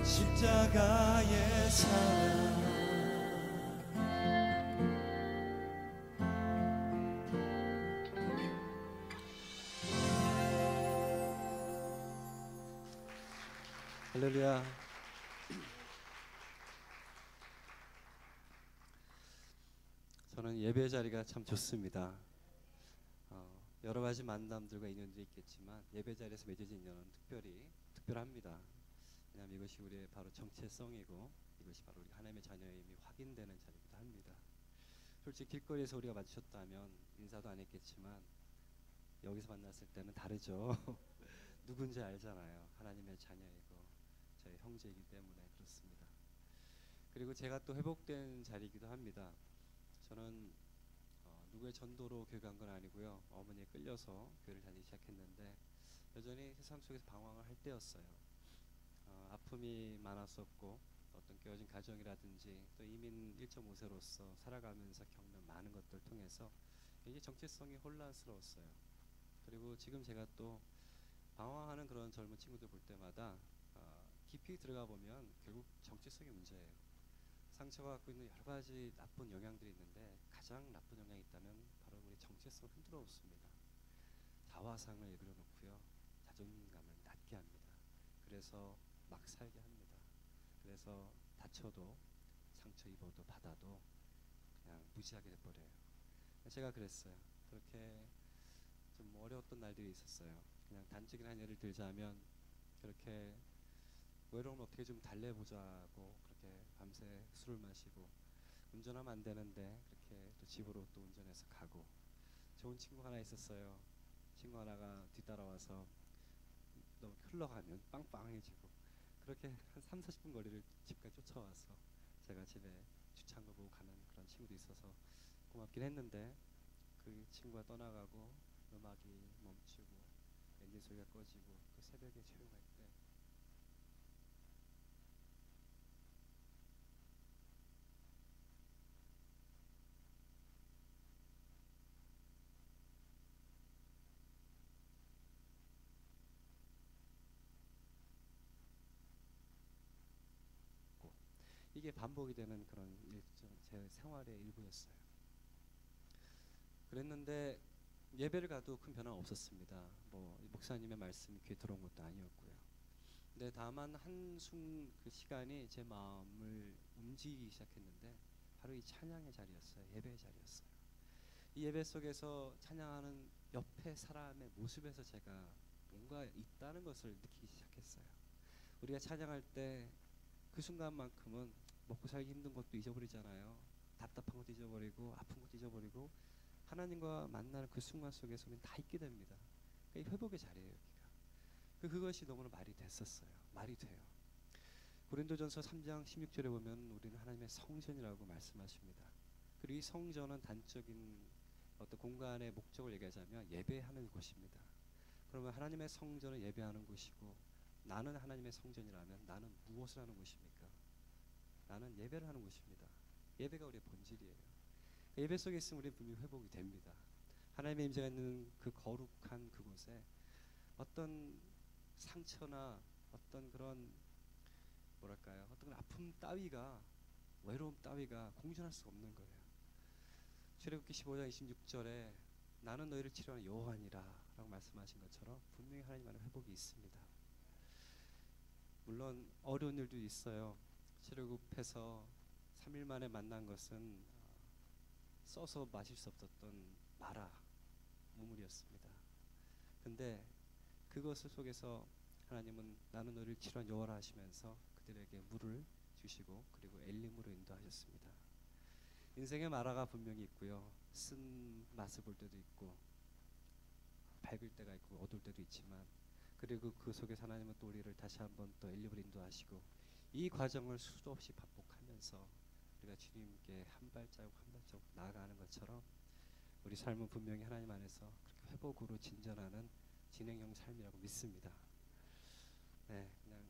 십자가의 사랑 할렐루야. 저는 예배 자리가 참 좋습니다. 여러 가지 만남들과 인연들이 있겠지만 예배 자리에서 맺어진 인연은 특별합니다. 왜냐하면 이것이 우리의 바로 정체성이고 이것이 바로 우리 하나님의 자녀임이 확인되는 자리이기도 합니다. 솔직히 길거리에서 우리가 마주쳤다면 인사도 안 했겠지만 여기서 만났을 때는 다르죠. 누군지 알잖아요. 하나님의 자녀이고 저희 형제이기 때문에 그렇습니다. 그리고 제가 또 회복된 자리이기도 합니다. 저는 누구의 전도로 교회 간 건 아니고요. 어머니에 끌려서 교회를 다니기 시작했는데 여전히 세상 속에서 방황을 할 때였어요. 아픔이 많았었고 어떤 깨어진 가정이라든지 또 이민 1.5세로서 살아가면서 겪는 많은 것들 통해서 굉장히 정체성이 혼란스러웠어요. 그리고 지금 제가 또 방황하는 그런 젊은 친구들 볼 때마다 깊이 들어가 보면 결국 정체성의 문제예요. 상처가 갖고 있는 여러 가지 나쁜 영향들이 있는데 가장 나쁜 영향이 있다면 바로 우리 정체성을 흔들어 놓습니다. 자화상을 일그러 놓고요. 자존감을 낮게 합니다. 그래서 막 살게 합니다. 그래서 다쳐도 상처 입어도 받아도 그냥 무시하게 돼버려요. 제가 그랬어요. 그렇게 좀 어려웠던 날들이 있었어요. 그냥 단적인 한 예를 들자면 그렇게 외로움을 어떻게 좀 달래보자고 그렇게 밤새 술을 마시고 운전하면 안 되는데 그렇게 또 집으로 또 운전해서 가고 좋은 친구가 하나 있었어요. 친구 하나가 뒤따라와서 너무 흘러가면 빵빵해지고 그렇게 한 3, 40분 거리를 집까지 쫓아와서 제가 집에 주차한 거 보고 가는 그런 친구도 있어서 고맙긴 했는데 그 친구가 떠나가고 음악이 멈추고 엔진 소리가 꺼지고 그 새벽에 조용할 때 이게 반복이 되는 그런 일정 제 생활의 일부였어요. 그랬는데 예배를 가도 큰 변화 없었습니다. 뭐 목사님의 말씀이 귀에 들어온 것도 아니었고요. 근데 다만 한순 그 시간이 제 마음을 움직이기 시작했는데 바로 이 찬양의 자리였어요. 예배의 자리였어요. 이 예배 속에서 찬양하는 옆에 사람의 모습에서 제가 뭔가 있다는 것을 느끼기 시작했어요. 우리가 찬양할 때 그 순간만큼은 먹고 살기 힘든 것도 잊어버리잖아요. 답답한 것도 잊어버리고 아픈 것도 잊어버리고 하나님과 만나는 그 순간 속에서 우리는 다 있게 됩니다. 그러니까 회복의 자리예요. 여기가. 그것이 너무나 말이 됐었어요. 말이 돼요. 고린도전서 3장 16절에 보면 우리는 하나님의 성전이라고 말씀하십니다. 그리고 이 성전은 단적인 어떤 공간의 목적을 얘기하자면 예배하는 곳입니다. 그러면 하나님의 성전은 예배하는 곳이고 나는 하나님의 성전이라면 나는 무엇을 하는 곳입니까? 나는 예배를 하는 곳입니다. 예배가 우리의 본질이에요. 예배 속에 있으면 우리는 분명히 회복이 됩니다. 하나님의 임재가 있는 그 거룩한 그곳에 어떤 상처나 어떤 그런 뭐랄까요? 어떤 아픔 따위가 외로움 따위가 공존할 수 없는 거예요. 출애굽기 15장 26절에 나는 너희를 치료하는 여호와니라 라고 말씀하신 것처럼 분명히 하나님 안에 회복이 있습니다. 물론 어려운 일도 있어요. 출애굽해서 3일 만에 만난 것은 써서 마실 수 없었던 마라 우물이었습니다. 근데 그것을 속에서 하나님은 나는 너를 치료한 여호와라 하시면서 그들에게 물을 주시고 그리고 엘림으로 인도하셨습니다. 인생의 마라가 분명히 있고요. 쓴 맛을 볼 때도 있고 밝을 때가 있고 어두울 때도 있지만 그리고 그 속에서 하나님은 또 우리를 다시 한번 또 엘림으로 인도하시고 이 과정을 수도 없이 반복하면서 우리가 주님께 한 발자국 한 발자국 나아가는 것처럼 우리 삶은 분명히 하나님 안에서 그렇게 회복으로 진전하는 진행형 삶이라고 믿습니다. 네, 그냥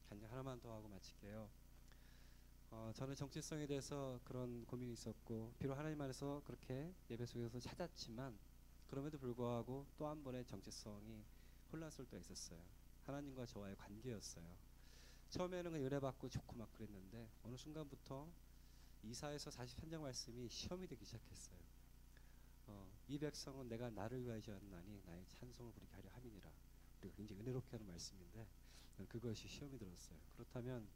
간증 하나만 더 하고 마칠게요. 저는 정체성에 대해서 그런 고민이 있었고 비록 하나님 안에서 그렇게 예배 속에서 찾았지만 그럼에도 불구하고 또 한 번의 정체성이 혼란스러울 때가 있었어요. 하나님과 저와의 관계였어요. 처음에는 은혜받고 좋고 막 그랬는데 어느 순간부터 이사야서 43장 말씀이 시험이 되기 시작했어요. 이 백성은 내가 나를 위하여 지었나니 나의 찬송을 부르게 하려 함이니라. 우리가 굉장히 은혜롭게 하는 말씀인데 그것이 시험이 들었어요. 그렇다면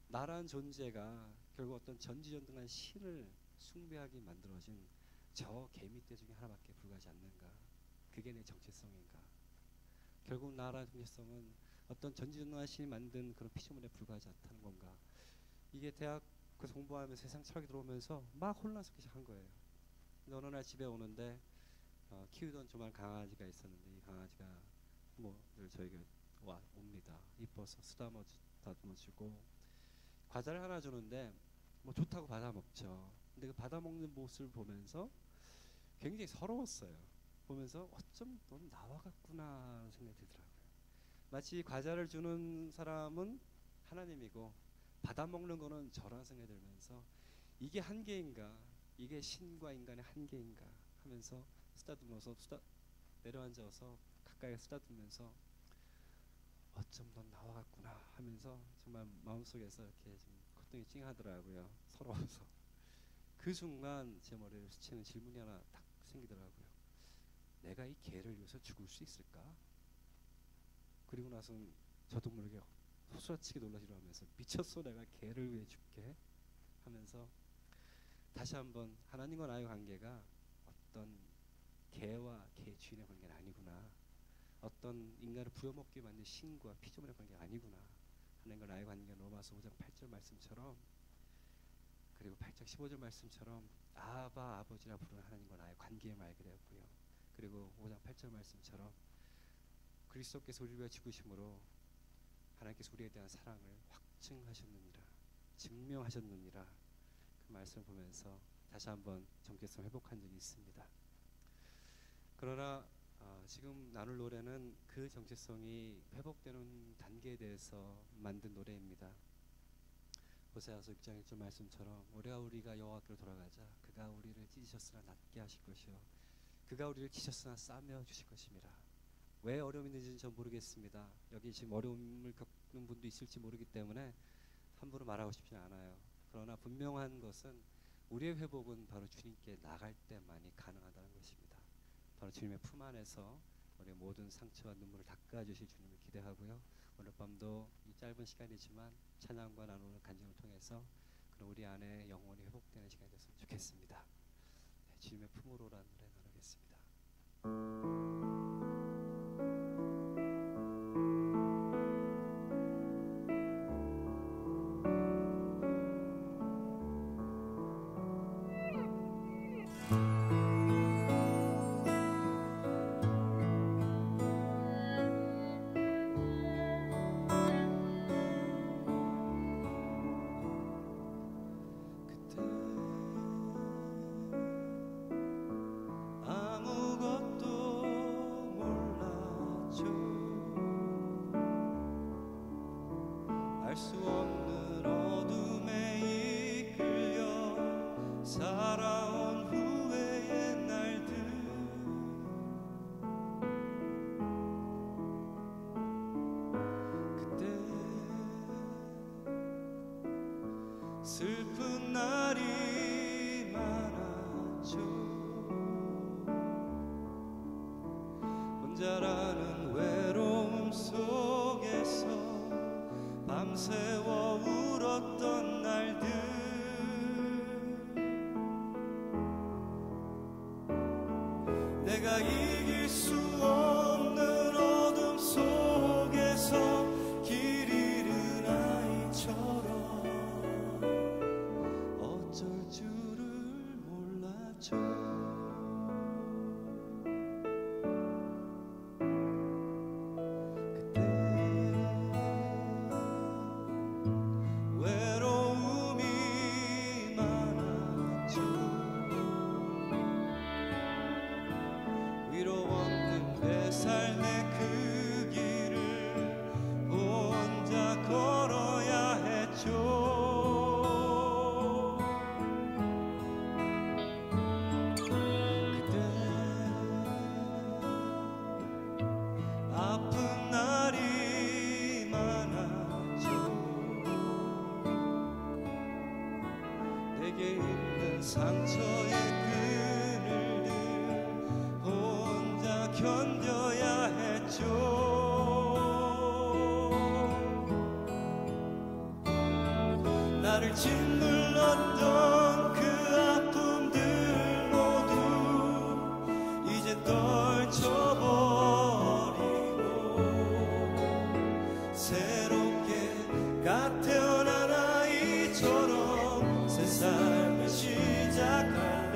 나란 존재가 결국 어떤 전지전능한 신을 숭배하게 만들어진 저 개미떼 중에 하나밖에 불과하지 않는가? 그게 내 정체성인가? 결국 나란 정체성은 어떤 전지전능한 신이 만든 그런 피조물에 불과하지 않다는 건가? 이게 대학 그 공부하면서 세상 철학이 들어오면서 막 혼란스럽게 시작한 거예요. 근데 어느 날 집에 오는데 키우던 조만 강아지가 있었는데 이 강아지가 늘 저에게 옵니다. 이뻐서 쓰다듬어주고 과자를 하나 주는데 좋다고 받아 먹죠. 근데 그 받아 먹는 모습을 보면서 굉장히 서러웠어요. 보면서 어쩜 넌 나와 같구나 하는 생각이 들더라고요. 마치 과자를 주는 사람은 하나님이고 받아 먹는 거는 저라는 생각이 들면서 이게 한계인가? 이게 신과 인간의 한계인가? 하면서 쓰다듬어서 내려앉아서 가까이 쓰다듬으면서 어쩜 넌 나와 같구나 하면서 정말 마음속에서 이렇게 좀 콧등이 찡하더라고요. 서러워서. 그 순간 제 머리를 스치는 질문이 하나 딱 생기더라고요. 내가 이 개를 위해서 죽을 수 있을까? 그리고 나서는 저도 모르게 소스라치게 놀라서 일어나면서 미쳤어 내가 개를 왜 죽게 하면서 다시 한번 하나님과 나의 관계가 어떤 개와 개 주인의 관계는 아니구나, 어떤 인간을 부여먹게 만든 신과 피조물의 관계가 아니구나, 하나님과 나의 관계가 로마서 5장 8절 말씀처럼, 그리고 8장 15절 말씀처럼 아바 아버지라 부르는 하나님과 나의 관계임을 알게 되었고요. 그리고 5장 8절 말씀처럼 그리스도께서 우리를 위하여 죽으심으로 하나님께서 우리에 대한 사랑을 확증하셨느니라, 증명하셨느니라, 그 말씀을 보면서 다시 한번 정체성 회복한 적이 있습니다. 그러나 지금 나눌 노래는 그 정체성이 회복되는 단계에 대해서 만든 노래입니다. 호세아서 6장 1절 말씀처럼 우리가 여호와께로 돌아가자. 그가 우리를 찢으셨으나 낫게 하실 것이요 그가 우리를 치셨으나 싸매어 주실 것입니다. 왜 어려움이 있는지는 전 모르겠습니다. 여기 지금 어려움을 겪는 분도 있을지 모르기 때문에 함부로 말하고 싶지 않아요. 그러나 분명한 것은 우리의 회복은 바로 주님께 나갈 때만이 가능하다는 것입니다. 바로 주님의 품 안에서 우리의 모든 상처와 눈물을 닦아주실 주님을 기대하고요. 오늘 밤도 이 짧은 시간이지만 찬양과 나누는 간증을 통해서 그런 우리 안에 영혼이 회복되는 시간이 됐으면 좋겠습니다. 네, 주님의 품으로라는 노래 나누겠습니다. 알 수 없는 어둠에 이끌려 살아온 후회의 날들, 그때 슬픈 날이 많았죠. 혼자라는 외로움 속에서 밤새워 울었던 날들, 내가 이길 수 없는 어둠 속에서 길 잃은 아이처럼 어쩔 줄을 몰랐죠. 삶의 그 길을 혼자 걸어야 했죠. 그때 아픈 날이 많았죠. 내게 있는 상처의 그늘들 혼자 견뎌야 했죠. 나를 짓눌렀던 그 아픔들 모두 이제 떨쳐버리고 새롭게 갓 태어난 아이처럼 새 삶을 시작할래요.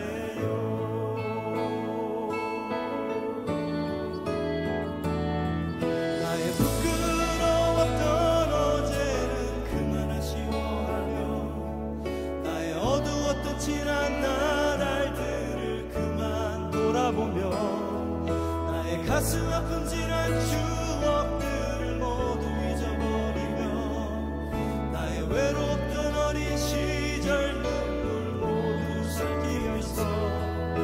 지난 나날들을 그만 돌아보며 나의 가슴 아픈 지난 추억들을 모두 잊어버리며 나의 외롭던 어린 시절 눈물 모두 섞여 있어. 그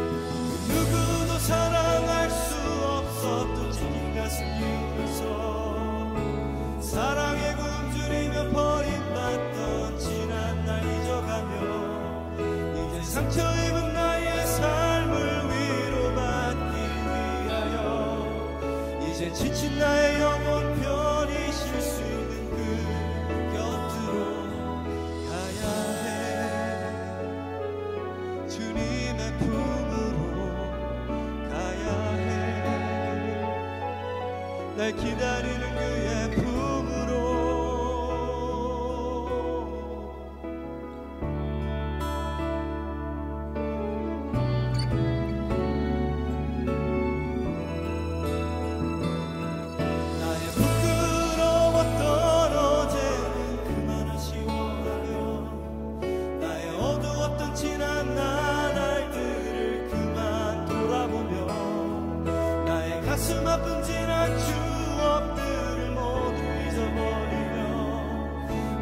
누구도 사랑할 수 없었던 찢긴 가슴 기울여서 사랑에 굶주리며 버림받던 지난 날 잊어가며 상처 입은 나의 삶을 위로받기 위하여 이제 지친 나의 영혼 편히 쉴 수 날 기다리는 그의 품으로 가슴 아픈 지난 추억들을 모두 잊어버리며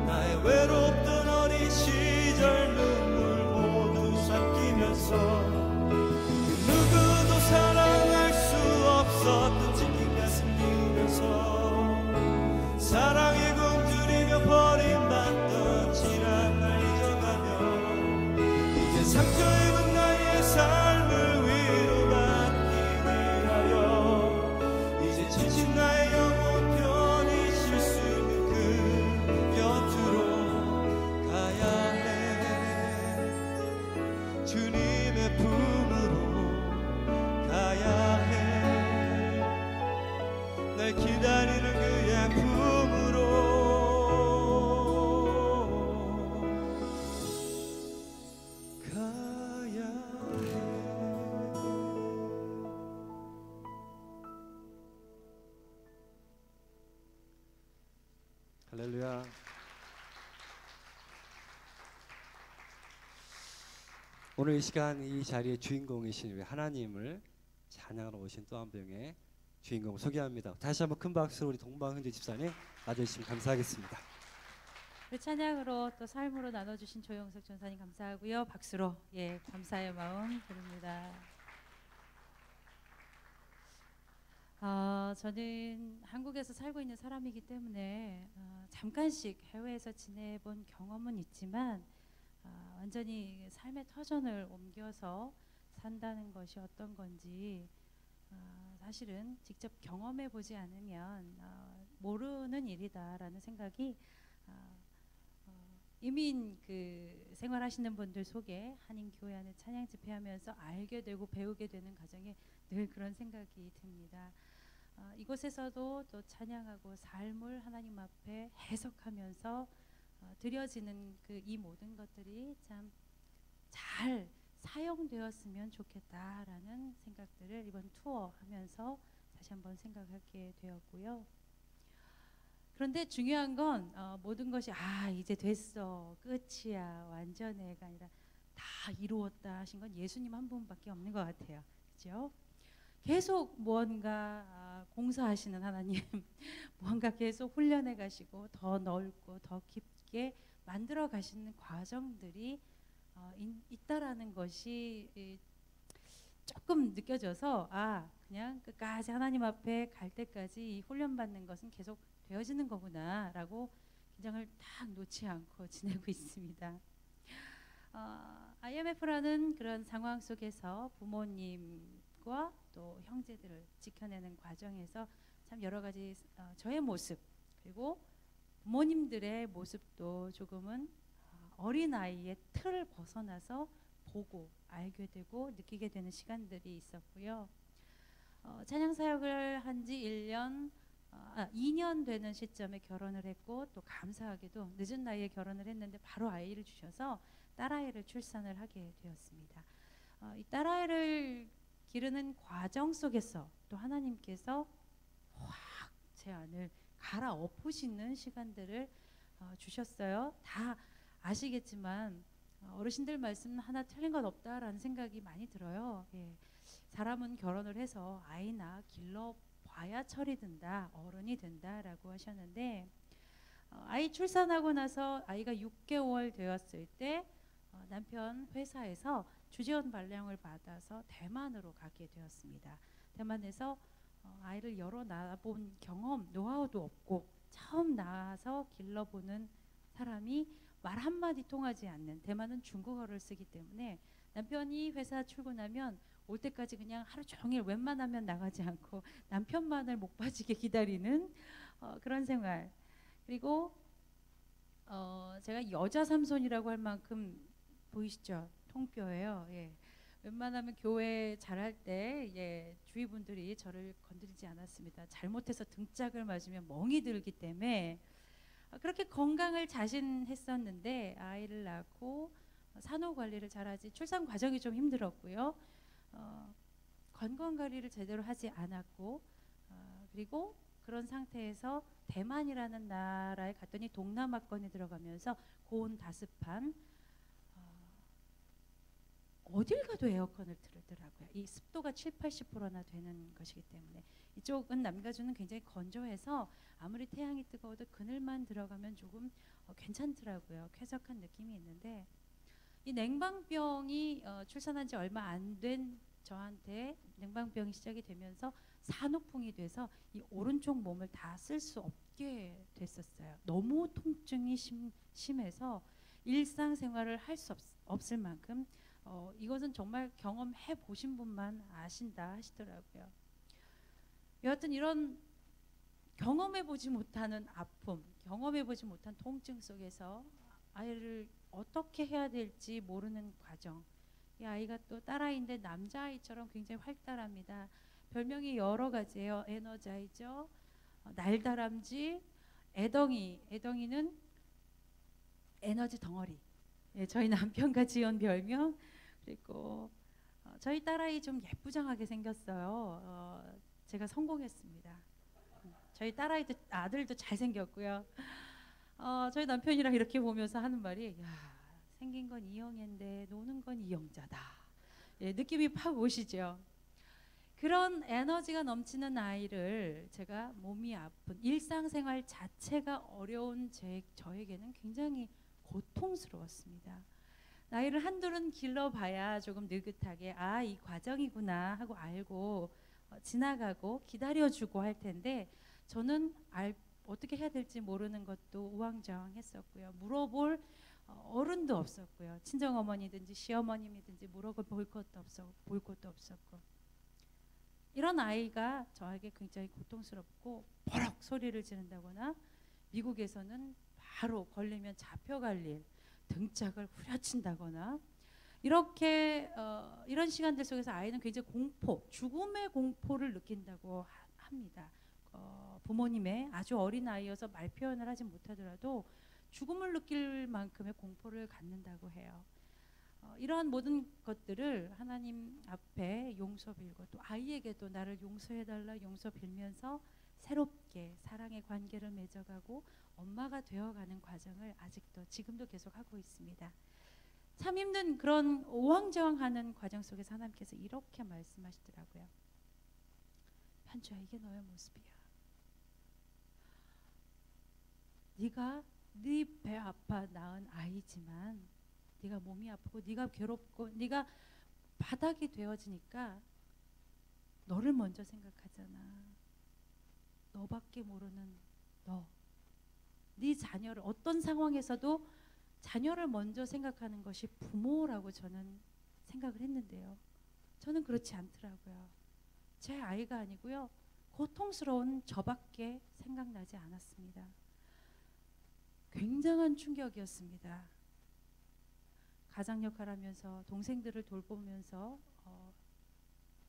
나의 외롭던 어린 시절 눈물 모두 삭히면서 그 누구도 사랑할 수 없었던 찢긴 가슴 비우면서 사랑에 굶주리며 버림받던 지난 날 잊어가며 이제 상처 입은 나의 삶을 위로받기 지친 나의 영혼 편히 쉴 수 있는 그 곁으로 가야 해 주님의 품으로 가야 해 날 기다리는 그의 품으로 가야 해. 할렐루야. 오늘 이 시간 이 자리의 주인공이신 우리 하나님을 찬양하러 오신 또 한 명의 주인공을 소개합니다. 다시 한번 큰 박수로 우리 동방현주 집사님 맞아주시면 감사하겠습니다. 그 찬양으로 또 삶으로 나눠주신 조영석 전사님 감사하고요. 박수로 감사의 마음 드립니다. 저는 한국에서 살고 있는 사람이기 때문에 잠깐씩 해외에서 지내본 경험은 있지만 완전히 삶의 터전을 옮겨서 산다는 것이 어떤 건지 사실은 직접 경험해 보지 않으면 모르는 일이다라는 생각이 이민 그 생활하시는 분들 속에 한인교회 안에 찬양 집회하면서 알게 되고 배우게 되는 과정에 늘 그런 생각이 듭니다. 이곳에서도 또 찬양하고 삶을 하나님 앞에 해석하면서 드려지는 그 이 모든 것들이 참 잘 사용되었으면 좋겠다라는 생각들을 이번 투어 하면서 다시 한번 생각하게 되었고요. 그런데 중요한 건 모든 것이 이제 됐어 끝이야 완전해가 아니라 다 이루었다 하신 건 예수님 한 분밖에 없는 것 같아요. 그렇죠? 계속 무언가 공사하시는 하나님 무언가 계속 훈련해 가시고 더 넓고 더 깊게 만들어 가시는 과정들이 있다라는 것이 조금 느껴져서 그냥 끝까지 하나님 앞에 갈 때까지 이 훈련받는 것은 계속 되어지는 거구나 라고 긴장을 딱 놓지 않고 지내고 있습니다. IMF라는 그런 상황 속에서 부모님과 또 형제들을 지켜내는 과정에서 참 여러 가지 저의 모습 그리고 부모님들의 모습도 조금은 어린아이의 틀을 벗어나서 보고 알게 되고 느끼게 되는 시간들이 있었고요. 찬양 사역을 한 지 2년 되는 시점에 결혼을 했고 또 감사하게도 늦은 나이에 결혼을 했는데 바로 아이를 주셔서 딸아이를 출산을 하게 되었습니다. 이 딸아이를 기르는 과정 속에서 또 하나님께서 확 제 안을 갈아엎으시는 시간들을 주셨어요. 다 아시겠지만 어르신들 말씀 하나 틀린 것 없다라는 생각이 많이 들어요. 사람은 결혼을 해서 아이나 길러봐야 철이 든다, 어른이 된다라고 하셨는데 아이 출산하고 나서 아이가 6개월 되었을 때 남편 회사에서 주재원 발령을 받아서 대만으로 가게 되었습니다. 대만에서 아이를 여러 낳아본 경험, 노하우도 없고 처음 낳아서 길러보는 사람이 말 한마디 통하지 않는 대만은 중국어를 쓰기 때문에 남편이 회사 출근하면 올 때까지 그냥 하루 종일 웬만하면 나가지 않고 남편만을 목 빠지게 기다리는 그런 생활. 그리고 제가 여자 삼손이라고 할 만큼 보이시죠? 통뼈예요. 웬만하면 교회 잘할 때 주위 분들이 저를 건드리지 않았습니다. 잘못해서 등짝을 맞으면 멍이 들기 때문에 그렇게 건강을 자신했었는데 아이를 낳고 산후 관리를 잘하지 출산 과정이 좀 힘들었고요. 건강 관리를 제대로 하지 않았고 그리고 그런 상태에서 대만이라는 나라에 갔더니 동남아권에 들어가면서 고온 다습한 어딜 가도 에어컨을 틀더라고요. 이 습도가 70~80%나 되는 것이기 때문에 이쪽은 남가주는 굉장히 건조해서 아무리 태양이 뜨거워도 그늘만 들어가면 조금 괜찮더라고요. 쾌적한 느낌이 있는데 이 냉방병이 출산한 지 얼마 안 된 저한테 냉방병이 시작이 되면서 산후풍이 돼서 이 오른쪽 몸을 다 쓸 수 없게 됐었어요. 너무 통증이 심해서 일상생활을 할 수 없을 만큼 이것은 정말 경험해 보신 분만 아신다 하시더라고요. 여하튼 이런 경험해 보지 못하는 아픔, 경험해 보지 못한 통증 속에서 아이를 어떻게 해야 될지 모르는 과정. 이 아이가 또 딸아이인데 남자아이처럼 굉장히 활달합니다. 별명이 여러 가지예요. 에너자이저, 날다람쥐, 애덩이. 애덩이는 에너지 덩어리. 예, 저희 남편과 지은 별명. 그리고 저희 딸아이 좀 예쁘장하게 생겼어요. 제가 성공했습니다. 저희 딸아이도 아들도 잘생겼고요. 저희 남편이랑 이렇게 보면서 하는 말이 야, 생긴 건 이영애인데 노는 건 이영자다. 예, 느낌이 팍 오시죠. 그런 에너지가 넘치는 아이를 제가 몸이 아픈 일상생활 자체가 어려운 저에게는 굉장히 고통스러웠습니다. 나이를 한둘은 길러봐야 조금 느긋하게 이 과정이구나 하고 알고 지나가고 기다려주고 할 텐데 저는 어떻게 해야 될지 모르는 것도 우왕좌왕했었고요. 물어볼 어른도 없었고요. 친정어머니든지 시어머님이든지 물어볼 것도 없었고 이런 아이가 저에게 굉장히 고통스럽고 버럭 소리를 지른다거나 미국에서는 바로 걸리면 잡혀갈 일, 등짝을 후려친다거나 이렇게 이런 시간들 속에서 아이는 굉장히 죽음의 공포를 느낀다고 합니다. 부모님의 아주 어린 아이여서 말 표현을 하지 못하더라도 죽음을 느낄 만큼의 공포를 갖는다고 해요. 이러한 모든 것들을 하나님 앞에 용서 빌고 또 아이에게도 나를 용서해달라 용서 빌면서 새롭게 사랑의 관계를 맺어가고 엄마가 되어가는 과정을 아직도 지금도 계속하고 있습니다. 참 힘든 그런 오왕저왕하는 과정 속에서 하나님께서 이렇게 말씀하시더라고요. 현주야, 이게 너의 모습이야. 네가 네 배 아파 낳은 아이지만 네가 몸이 아프고 네가 괴롭고 네가 바닥이 되어지니까 너를 먼저 생각하잖아. 너밖에 모르는 너. 네 자녀를 어떤 상황에서도 자녀를 먼저 생각하는 것이 부모라고 저는 생각을 했는데요. 저는 그렇지 않더라고요. 제 아이가 아니고요. 고통스러운 저밖에 생각나지 않았습니다. 굉장한 충격이었습니다. 가장 역할을 하면서 동생들을 돌보면서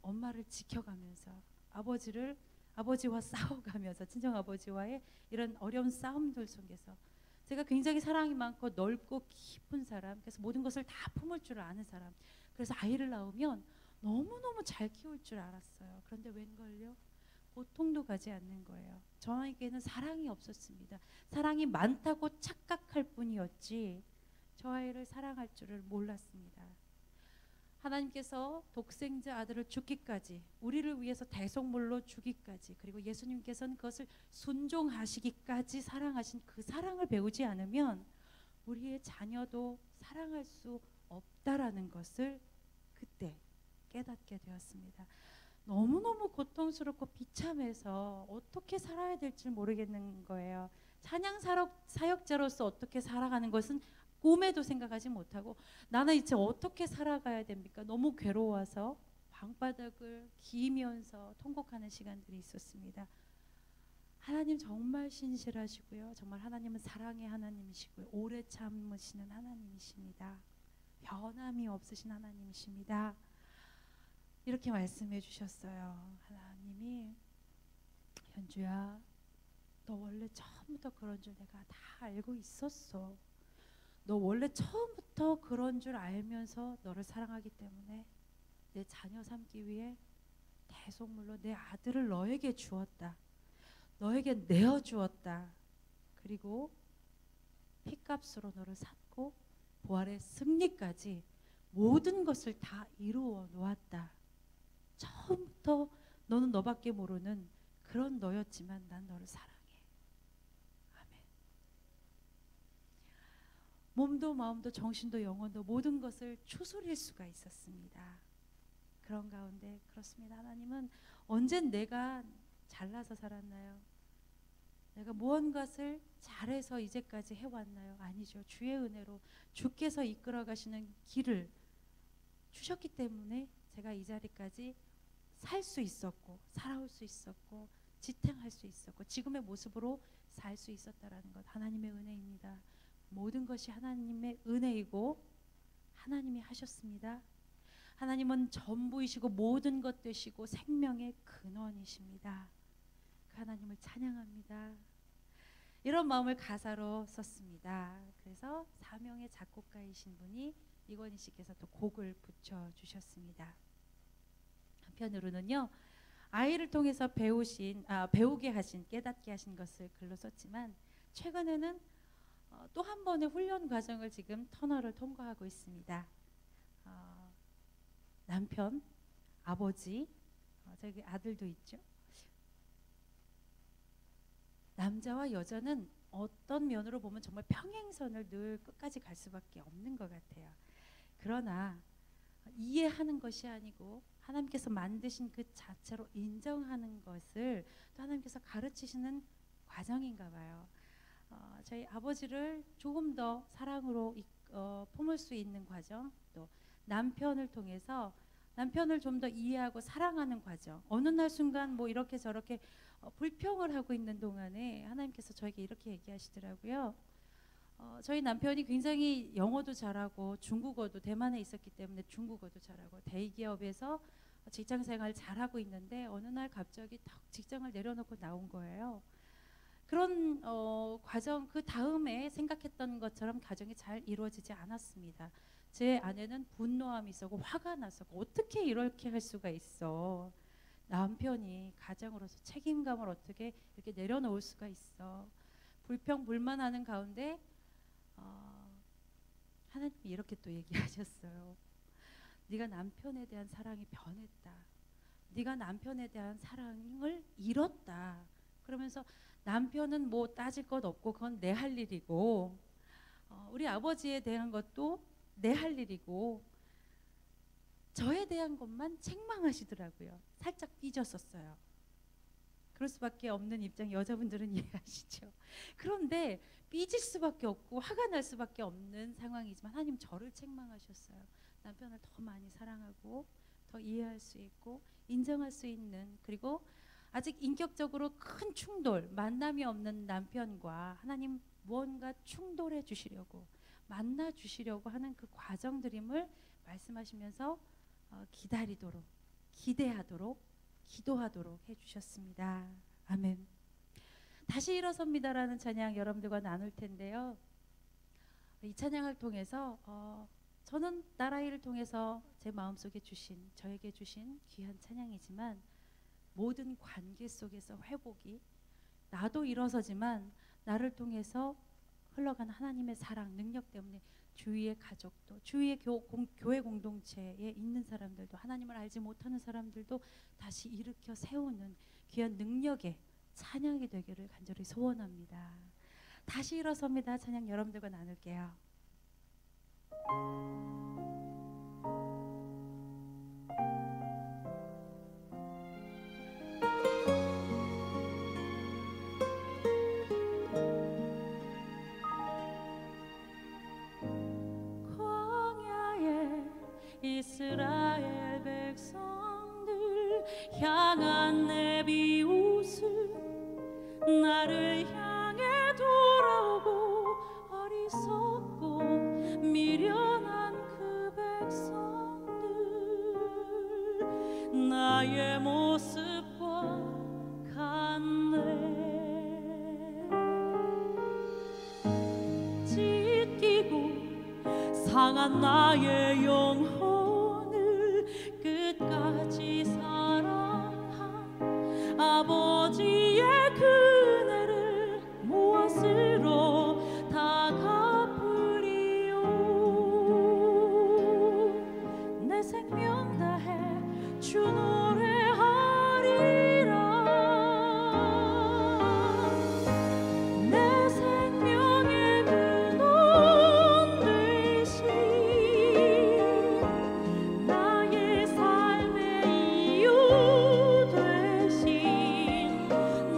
엄마를 지켜가면서 아버지와 싸워가면서 친정아버지와의 이런 어려운 싸움들 속에서 제가 굉장히 사랑이 많고 넓고 깊은 사람, 그래서 모든 것을 다 품을 줄 아는 사람, 그래서 아이를 낳으면 너무너무 잘 키울 줄 알았어요. 그런데 웬걸요? 고통도 가지 않는 거예요. 저에게는 사랑이 없었습니다. 사랑이 많다고 착각할 뿐이었지 저 아이를 사랑할 줄을 몰랐습니다. 하나님께서 독생자 아들을 죽기까지, 우리를 위해서 대속물로 주기까지, 그리고 예수님께서는 그것을 순종하시기까지 사랑하신 그 사랑을 배우지 않으면 우리의 자녀도 사랑할 수 없다라는 것을 그때 깨닫게 되었습니다. 너무너무 고통스럽고 비참해서 어떻게 살아야 될지 모르겠는 거예요. 찬양 사역자로서 어떻게 살아가는 것은 꿈에도 생각하지 못하고 나는 이제 어떻게 살아가야 됩니까? 너무 괴로워서 방바닥을 기면서 통곡하는 시간들이 있었습니다. 하나님 정말 신실하시고요. 정말 하나님은 사랑의 하나님이시고요. 오래 참으시는 하나님이십니다. 변함이 없으신 하나님이십니다. 이렇게 말씀해 주셨어요. 하나님이 현주야, 너 원래 처음부터 그런 줄 내가 다 알고 있었어. 너 원래 처음부터 그런 줄 알면서 너를 사랑하기 때문에 내 자녀 삼기 위해 대속물로 내 아들을 너에게 주었다. 너에게 내어주었다. 그리고 피값으로 너를 샀고 부활의 승리까지 모든 것을 다 이루어 놓았다. 처음부터 너는 너밖에 모르는 그런 너였지만 난 너를 사랑해. 아멘. 몸도 마음도 정신도 영혼도 모든 것을 추스릴 수가 있었습니다. 그런 가운데 그렇습니다. 하나님은 언젠 내가 잘나서 살았나요? 내가 무언가를 잘해서 이제까지 해왔나요? 아니죠. 주의 은혜로 주께서 이끌어 가시는 길을 주셨기 때문에 제가 이 자리까지 살 수 있었고 살아올 수 있었고 지탱할 수 있었고 지금의 모습으로 살 수 있었다라는 것, 하나님의 은혜입니다. 모든 것이 하나님의 은혜이고 하나님이 하셨습니다. 하나님은 전부이시고 모든 것 되시고 생명의 근원이십니다. 그 하나님을 찬양합니다. 이런 마음을 가사로 썼습니다. 그래서 사명의 작곡가이신 분이 이건희 씨께서 또 곡을 붙여주셨습니다. 한편으로는요, 아이를 통해서 배우게 하신, 깨닫게 하신 것을 글로 썼지만 최근에는 또 한 번의 훈련 과정을 지금 터널을 통과하고 있습니다. 남편, 아버지, 저기 아들도 있죠. 남자와 여자는 어떤 면으로 보면 정말 평행선을 늘 끝까지 갈 수밖에 없는 것 같아요. 그러나 이해하는 것이 아니고 하나님께서 만드신 그 자체로 인정하는 것을 또 하나님께서 가르치시는 과정인가 봐요. 저희 아버지를 조금 더 사랑으로 품을 수 있는 과정, 또 남편을 통해서 남편을 좀 더 이해하고 사랑하는 과정. 어느 날 순간 뭐 이렇게 저렇게 불평을 하고 있는 동안에 하나님께서 저에게 이렇게 얘기하시더라고요. 저희 남편이 굉장히 영어도 잘하고 중국어도 대만에 있었기 때문에 중국어도 잘하고 대기업에서 직장 생활 잘하고 있는데 어느 날 갑자기 탁 직장을 내려놓고 나온 거예요. 그런 과정, 그 다음에 생각했던 것처럼 가정이 잘 이루어지지 않았습니다. 제 아내는 분노함이 있었고 화가 났었고 어떻게 이렇게 할 수가 있어. 남편이 가정으로서 책임감을 어떻게 이렇게 내려놓을 수가 있어. 불평불만하는 가운데 하나님이 이렇게 또 얘기하셨어요. 네가 남편에 대한 사랑이 변했다. 네가 남편에 대한 사랑을 잃었다. 그러면서 남편은 뭐 따질 것 없고 그건 내 할 일이고 우리 아버지에 대한 것도 내 할 일이고 저에 대한 것만 책망하시더라고요. 살짝 삐졌었어요. 그럴 수밖에 없는 입장, 여자분들은 이해하시죠. 그런데 삐질 수밖에 없고 화가 날 수밖에 없는 상황이지만 하나님 저를 책망하셨어요. 남편을 더 많이 사랑하고 더 이해할 수 있고 인정할 수 있는, 그리고 아직 인격적으로 큰 충돌, 만남이 없는 남편과 하나님 무언가 충돌해 주시려고, 만나 주시려고 하는 그 과정들임을 말씀하시면서 기다리도록, 기대하도록, 기도하도록 해주셨습니다. 아멘. 다시 일어섭니다라는 찬양 여러분들과 나눌 텐데요. 이 찬양을 통해서 저는 딸아이를 통해서 제 마음속에 주신, 저에게 주신 귀한 찬양이지만 모든 관계 속에서 회복이, 나도 일어서지만 나를 통해서 흘러가는 하나님의 사랑, 능력 때문에 주위의 가족도, 주위의 교회 공동체에 있는 사람들도, 하나님을 알지 못하는 사람들도 다시 일으켜 세우는 귀한 능력의 찬양이 되기를 간절히 소원합니다. 다시 일어섭니다. 찬양 여러분들과 나눌게요. 이스라엘 백성들 향한 내 비웃음, 나를 향해 돌아오고 어리석고 미련한 그 상한 나의 영혼을 끝까지 사랑한 아버지의 그네를 무엇으로 다 갚으리요. 내 생명 다해 주 노래하리라. 내 생명의 근원 되신 나의 삶의 이유 되신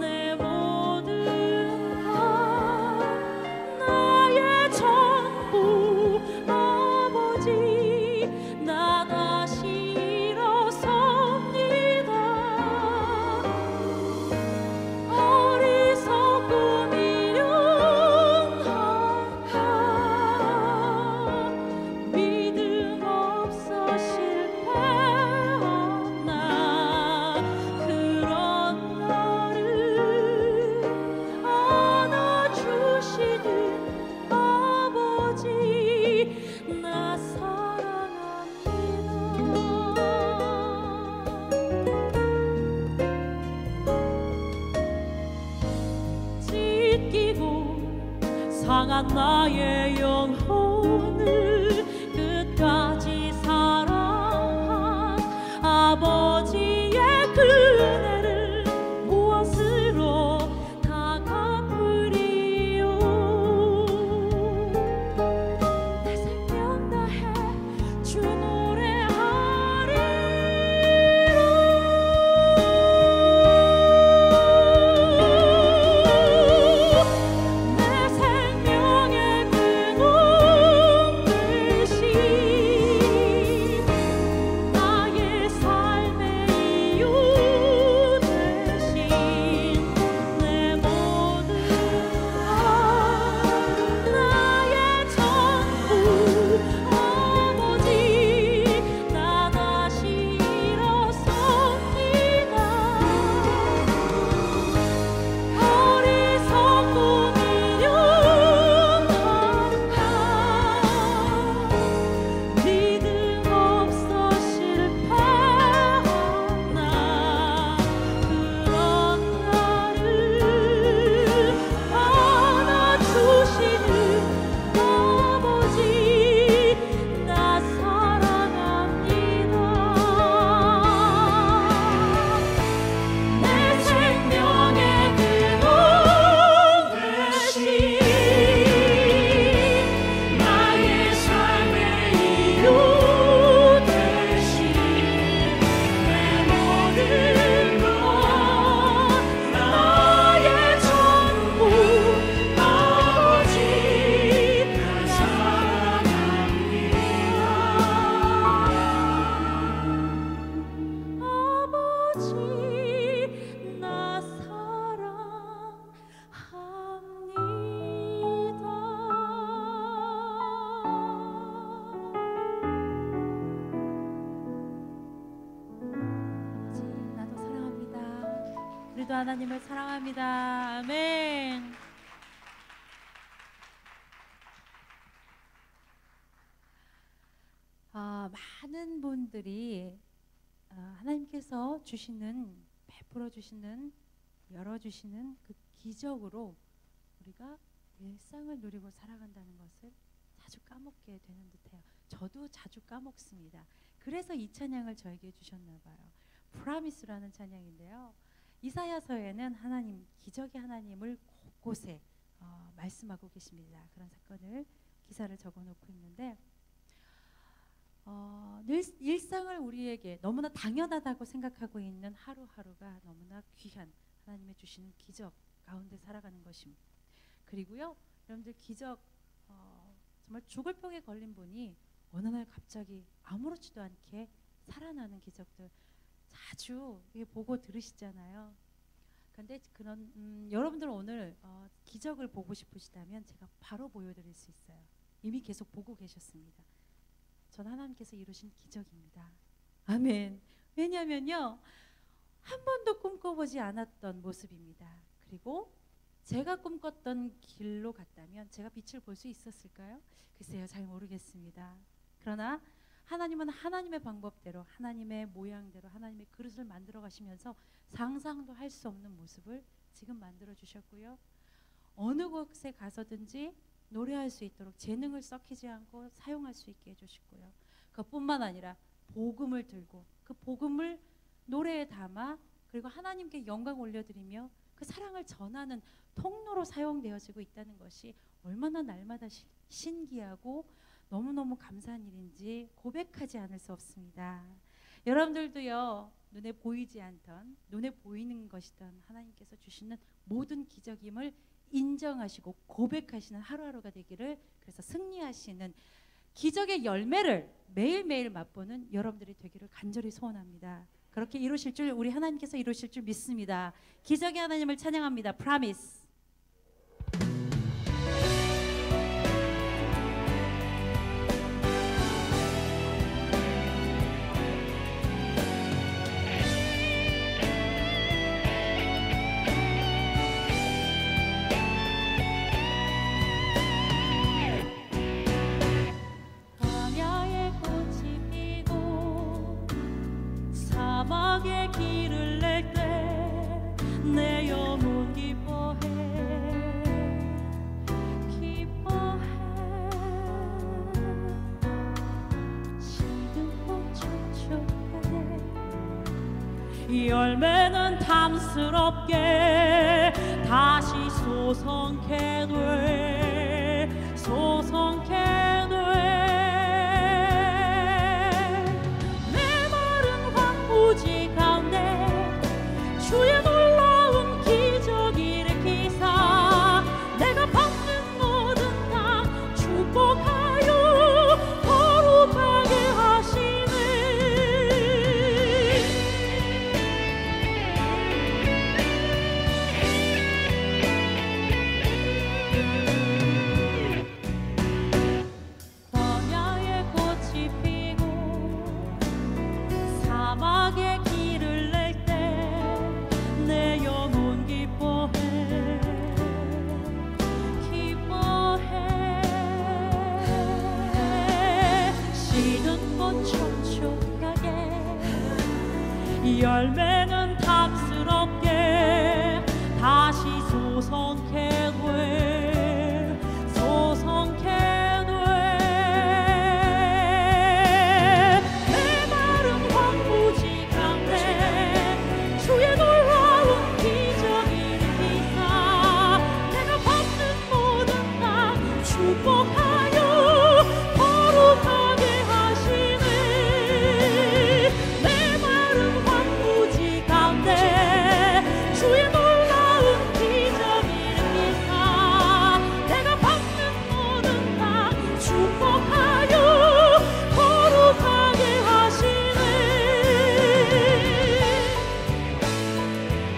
내 모든 것 나의 전부 아버지 나 다시 일어섭니다. 어리석고 미련한 믿음 없어 실패한 나 그런 나를 안아주시는 아버지 나 사랑합니다. 찢기고 상한 나의 영혼을 끝까지 사랑한 아버지의 그네를 무엇으로 다 갚으리요. 내 생명 다해 주 노래하리라. 내 생명의 근원 되신 나의 삶의 이유 되신 내 모든 것 나의 전부 아버지 나 다시 일어섭니다. 어리석고 미련한 믿음 없어 실패한 나 그런 나를 안아주시는 아버지 나 사랑합니다. 내 생명의 근원 되신 나의 삶의 이유 되신 내 모든 것 나의 전부 아버지 나 사랑합니다. 아버지 나 사랑합니다. 나도 사랑합니다. 우리도 하나님을 사랑합니다. 아멘. 많은 분들이 하나님께서 주시는 베풀어 주시는 열어 주시는 그 기적으로 우리가 일상을 누리고 살아간다는 것을 자주 까먹게 되는 듯해요. 저도 자주 까먹습니다. 그래서 이 찬양을 저에게 주셨나 봐요. 프라미스라는 찬양인데요. 이사야서에는 하나님 기적의 하나님을 곳곳에 말씀하고 계십니다. 그런 사건을 기사를 적어놓고 있는데 일상을 우리에게 너무나 당연하다고 생각하고 있는 하루하루가 너무나 귀한 하나님의 주시는 기적 가운데 살아가는 것입니다. 그리고요, 여러분들 기적 정말 죽을 병에 걸린 분이 어느 날 갑자기 아무렇지도 않게 살아나는 기적들 자주 보고 들으시잖아요. 그런데 그런 여러분들 오늘 기적을 보고 싶으시다면 제가 바로 보여드릴 수 있어요. 이미 계속 보고 계셨습니다. 전 하나님께서 이루신 기적입니다. 아멘. 왜냐하면요, 한 번도 꿈꿔보지 않았던 모습입니다. 그리고 제가 꿈꿨던 길로 갔다면 제가 빛을 볼 수 있었을까요? 글쎄요, 잘 모르겠습니다. 그러나 하나님은 하나님의 방법대로, 하나님의 모양대로, 하나님의 그릇을 만들어 가시면서 상상도 할 수 없는 모습을 지금 만들어 주셨고요. 어느 곳에 가서든지 노래할 수 있도록 재능을 썩히지 않고 사용할 수 있게 해주시고요. 그것뿐만 아니라 복음을 들고 그 복음을 노래에 담아 그리고 하나님께 영광 올려드리며 그 사랑을 전하는 통로로 사용되어지고 있다는 것이 얼마나 날마다 신기하고 너무너무 감사한 일인지 고백하지 않을 수 없습니다. 여러분들도요, 눈에 보이지 않던, 눈에 보이는 것이던 하나님께서 주시는 모든 기적임을 인정하시고 고백하시는 하루하루가 되기를, 그래서 승리하시는 기적의 열매를 매일매일 맛보는 여러분들이 되기를 간절히 소원합니다. 그렇게 이루실 줄, 우리 하나님께서 이루실 줄 믿습니다. 기적의 하나님을 찬양합니다. Promise. 사막의 길을 낼 때 내 영혼 기뻐해 기뻐해 시든꽃 촉촉하게 열매는 탐스럽게 다시 소성케 돼 소성케 돼 주의 놀라운 기적 일으키사 내가 받는 모든 땅 축복하여 거룩하게 하시네. 광야에 꽃이 피고 사막에 길을 낼 내 영혼 기뻐해 기뻐해 시든 꽃 촉촉하게 열매는 탐스럽게 다시 소성케 돼 소성케 돼 내 마른 황무지 가운데 주의 놀라운 축복하여 거룩하게 하시네. 내 마른 황무지 가운데 주의 놀라운 기적 일으키사 내가 받는 모든 땅 축복하여 거룩하게 하시네.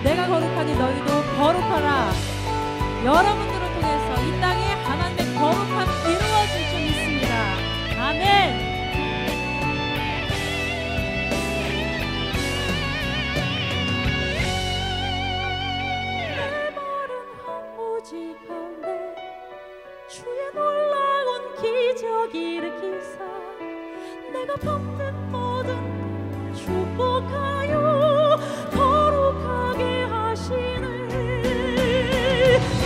내가 거룩하니 너희도 거룩하라. 여러분들을 통해서 이 땅에 하나님의 거룩함이 이루어질 줄 믿습니다. 아멘. 내 마른 황무지 가운데 주의 놀라운 기적 일으키사 내가 받는 모든 축복하여 거룩하게 하시네.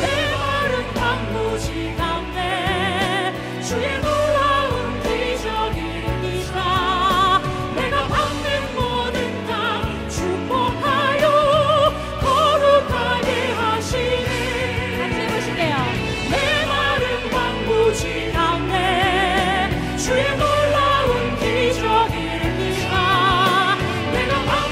내 마른 황무지 가운데 주의 놀라운 기적 일으키사 내가 받는 모든 땅 축복하여 거룩하게 하시네. 같이 해보실게요. 내 마른 황무지 가운데 주의 놀라운 기적 일으키사 내가 받는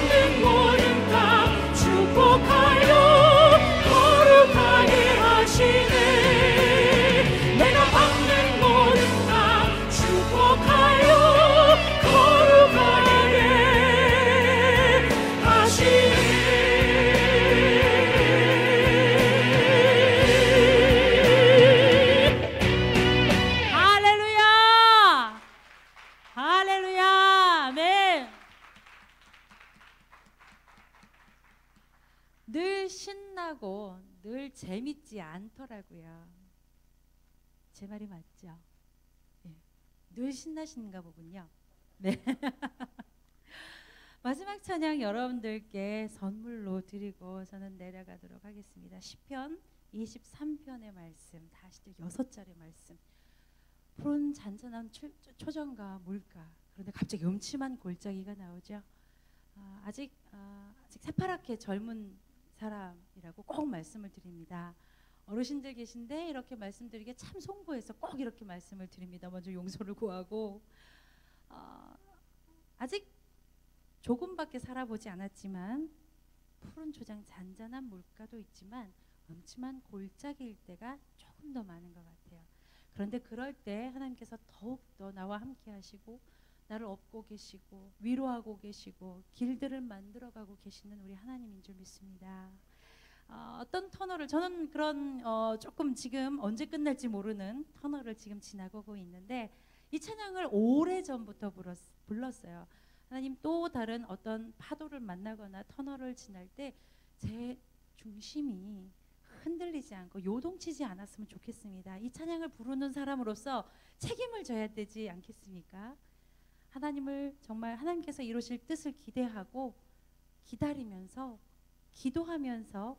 늘 신나고 늘 재밌지 않더라고요. 제 말이 맞죠? 네. 늘 신나시는가 보군요. 네. 마지막 찬양 여러분들께 선물로 드리고 저는 내려가도록 하겠습니다. 시편 23편의 말씀, 다시 또 6절의 말씀. 푸른 잔잔한 초정과 물가, 그런데 갑자기 음침한 골짜기가 나오죠. 아직 새파랗게 젊은 사람이라고 꼭 말씀을 드립니다. 어르신들 계신데 이렇게 말씀드리기에 참 송구해서 꼭 이렇게 말씀을 드립니다. 먼저 용서를 구하고, 아직 조금밖에 살아보지 않았지만 푸른 초장 잔잔한 물가도 있지만 음침한 골짜기일 때가 조금 더 많은 것 같아요. 그런데 그럴 때 하나님께서 더욱더 나와 함께 하시고 나를 업고 계시고 위로하고 계시고 길들을 만들어가고 계시는 우리 하나님인 줄 믿습니다. 어떤 터널을, 저는 그런 조금 지금 언제 끝날지 모르는 터널을 지금 지나가고 있는데 이 찬양을 오래전부터 불렀어요. 하나님, 또 다른 어떤 파도를 만나거나 터널을 지날 때 제 중심이 흔들리지 않고 요동치지 않았으면 좋겠습니다. 이 찬양을 부르는 사람으로서 책임을 져야 되지 않겠습니까? 하나님을 정말 하나님께서 이루실 뜻을 기대하고 기다리면서 기도하면서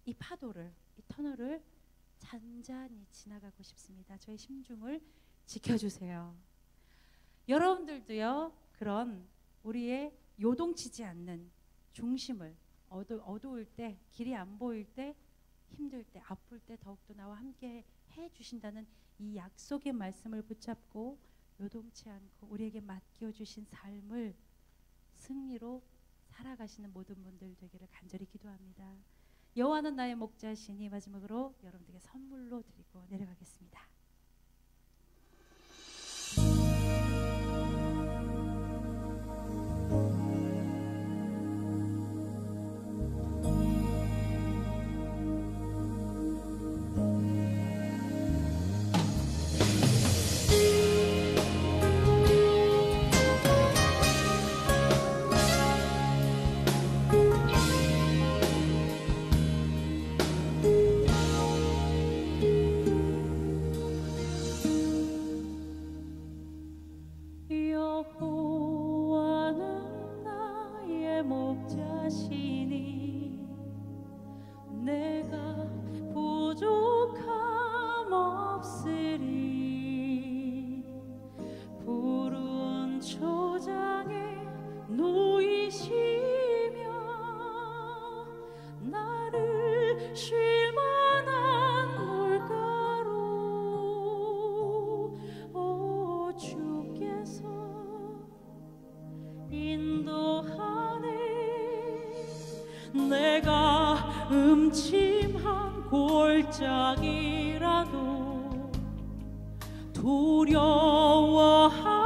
이 파도를, 이 터널을 잔잔히 지나가고 싶습니다. 저의 심중을 지켜주세요. 여러분들도요, 그런 우리의 요동치지 않는 중심을, 어두울 때, 길이 안 보일 때, 힘들 때, 아플 때 더욱더 나와 함께 해주신다는 이 약속의 말씀을 붙잡고 요동치 않고 우리에게 맡겨주신 삶을 승리로 살아가시는 모든 분들 되기를 간절히 기도합니다. 여호와는 나의 목자시니 마지막으로 여러분들에게 선물로 드리고 내려가겠습니다. 여호와는 나의 목자시니 내가 부족함 없으리. 푸른 초장에 놓이시며 나를 쉴 만한 물가로 오 주께서 인도하네. 내가 음침한 골짜기라도 두려워하지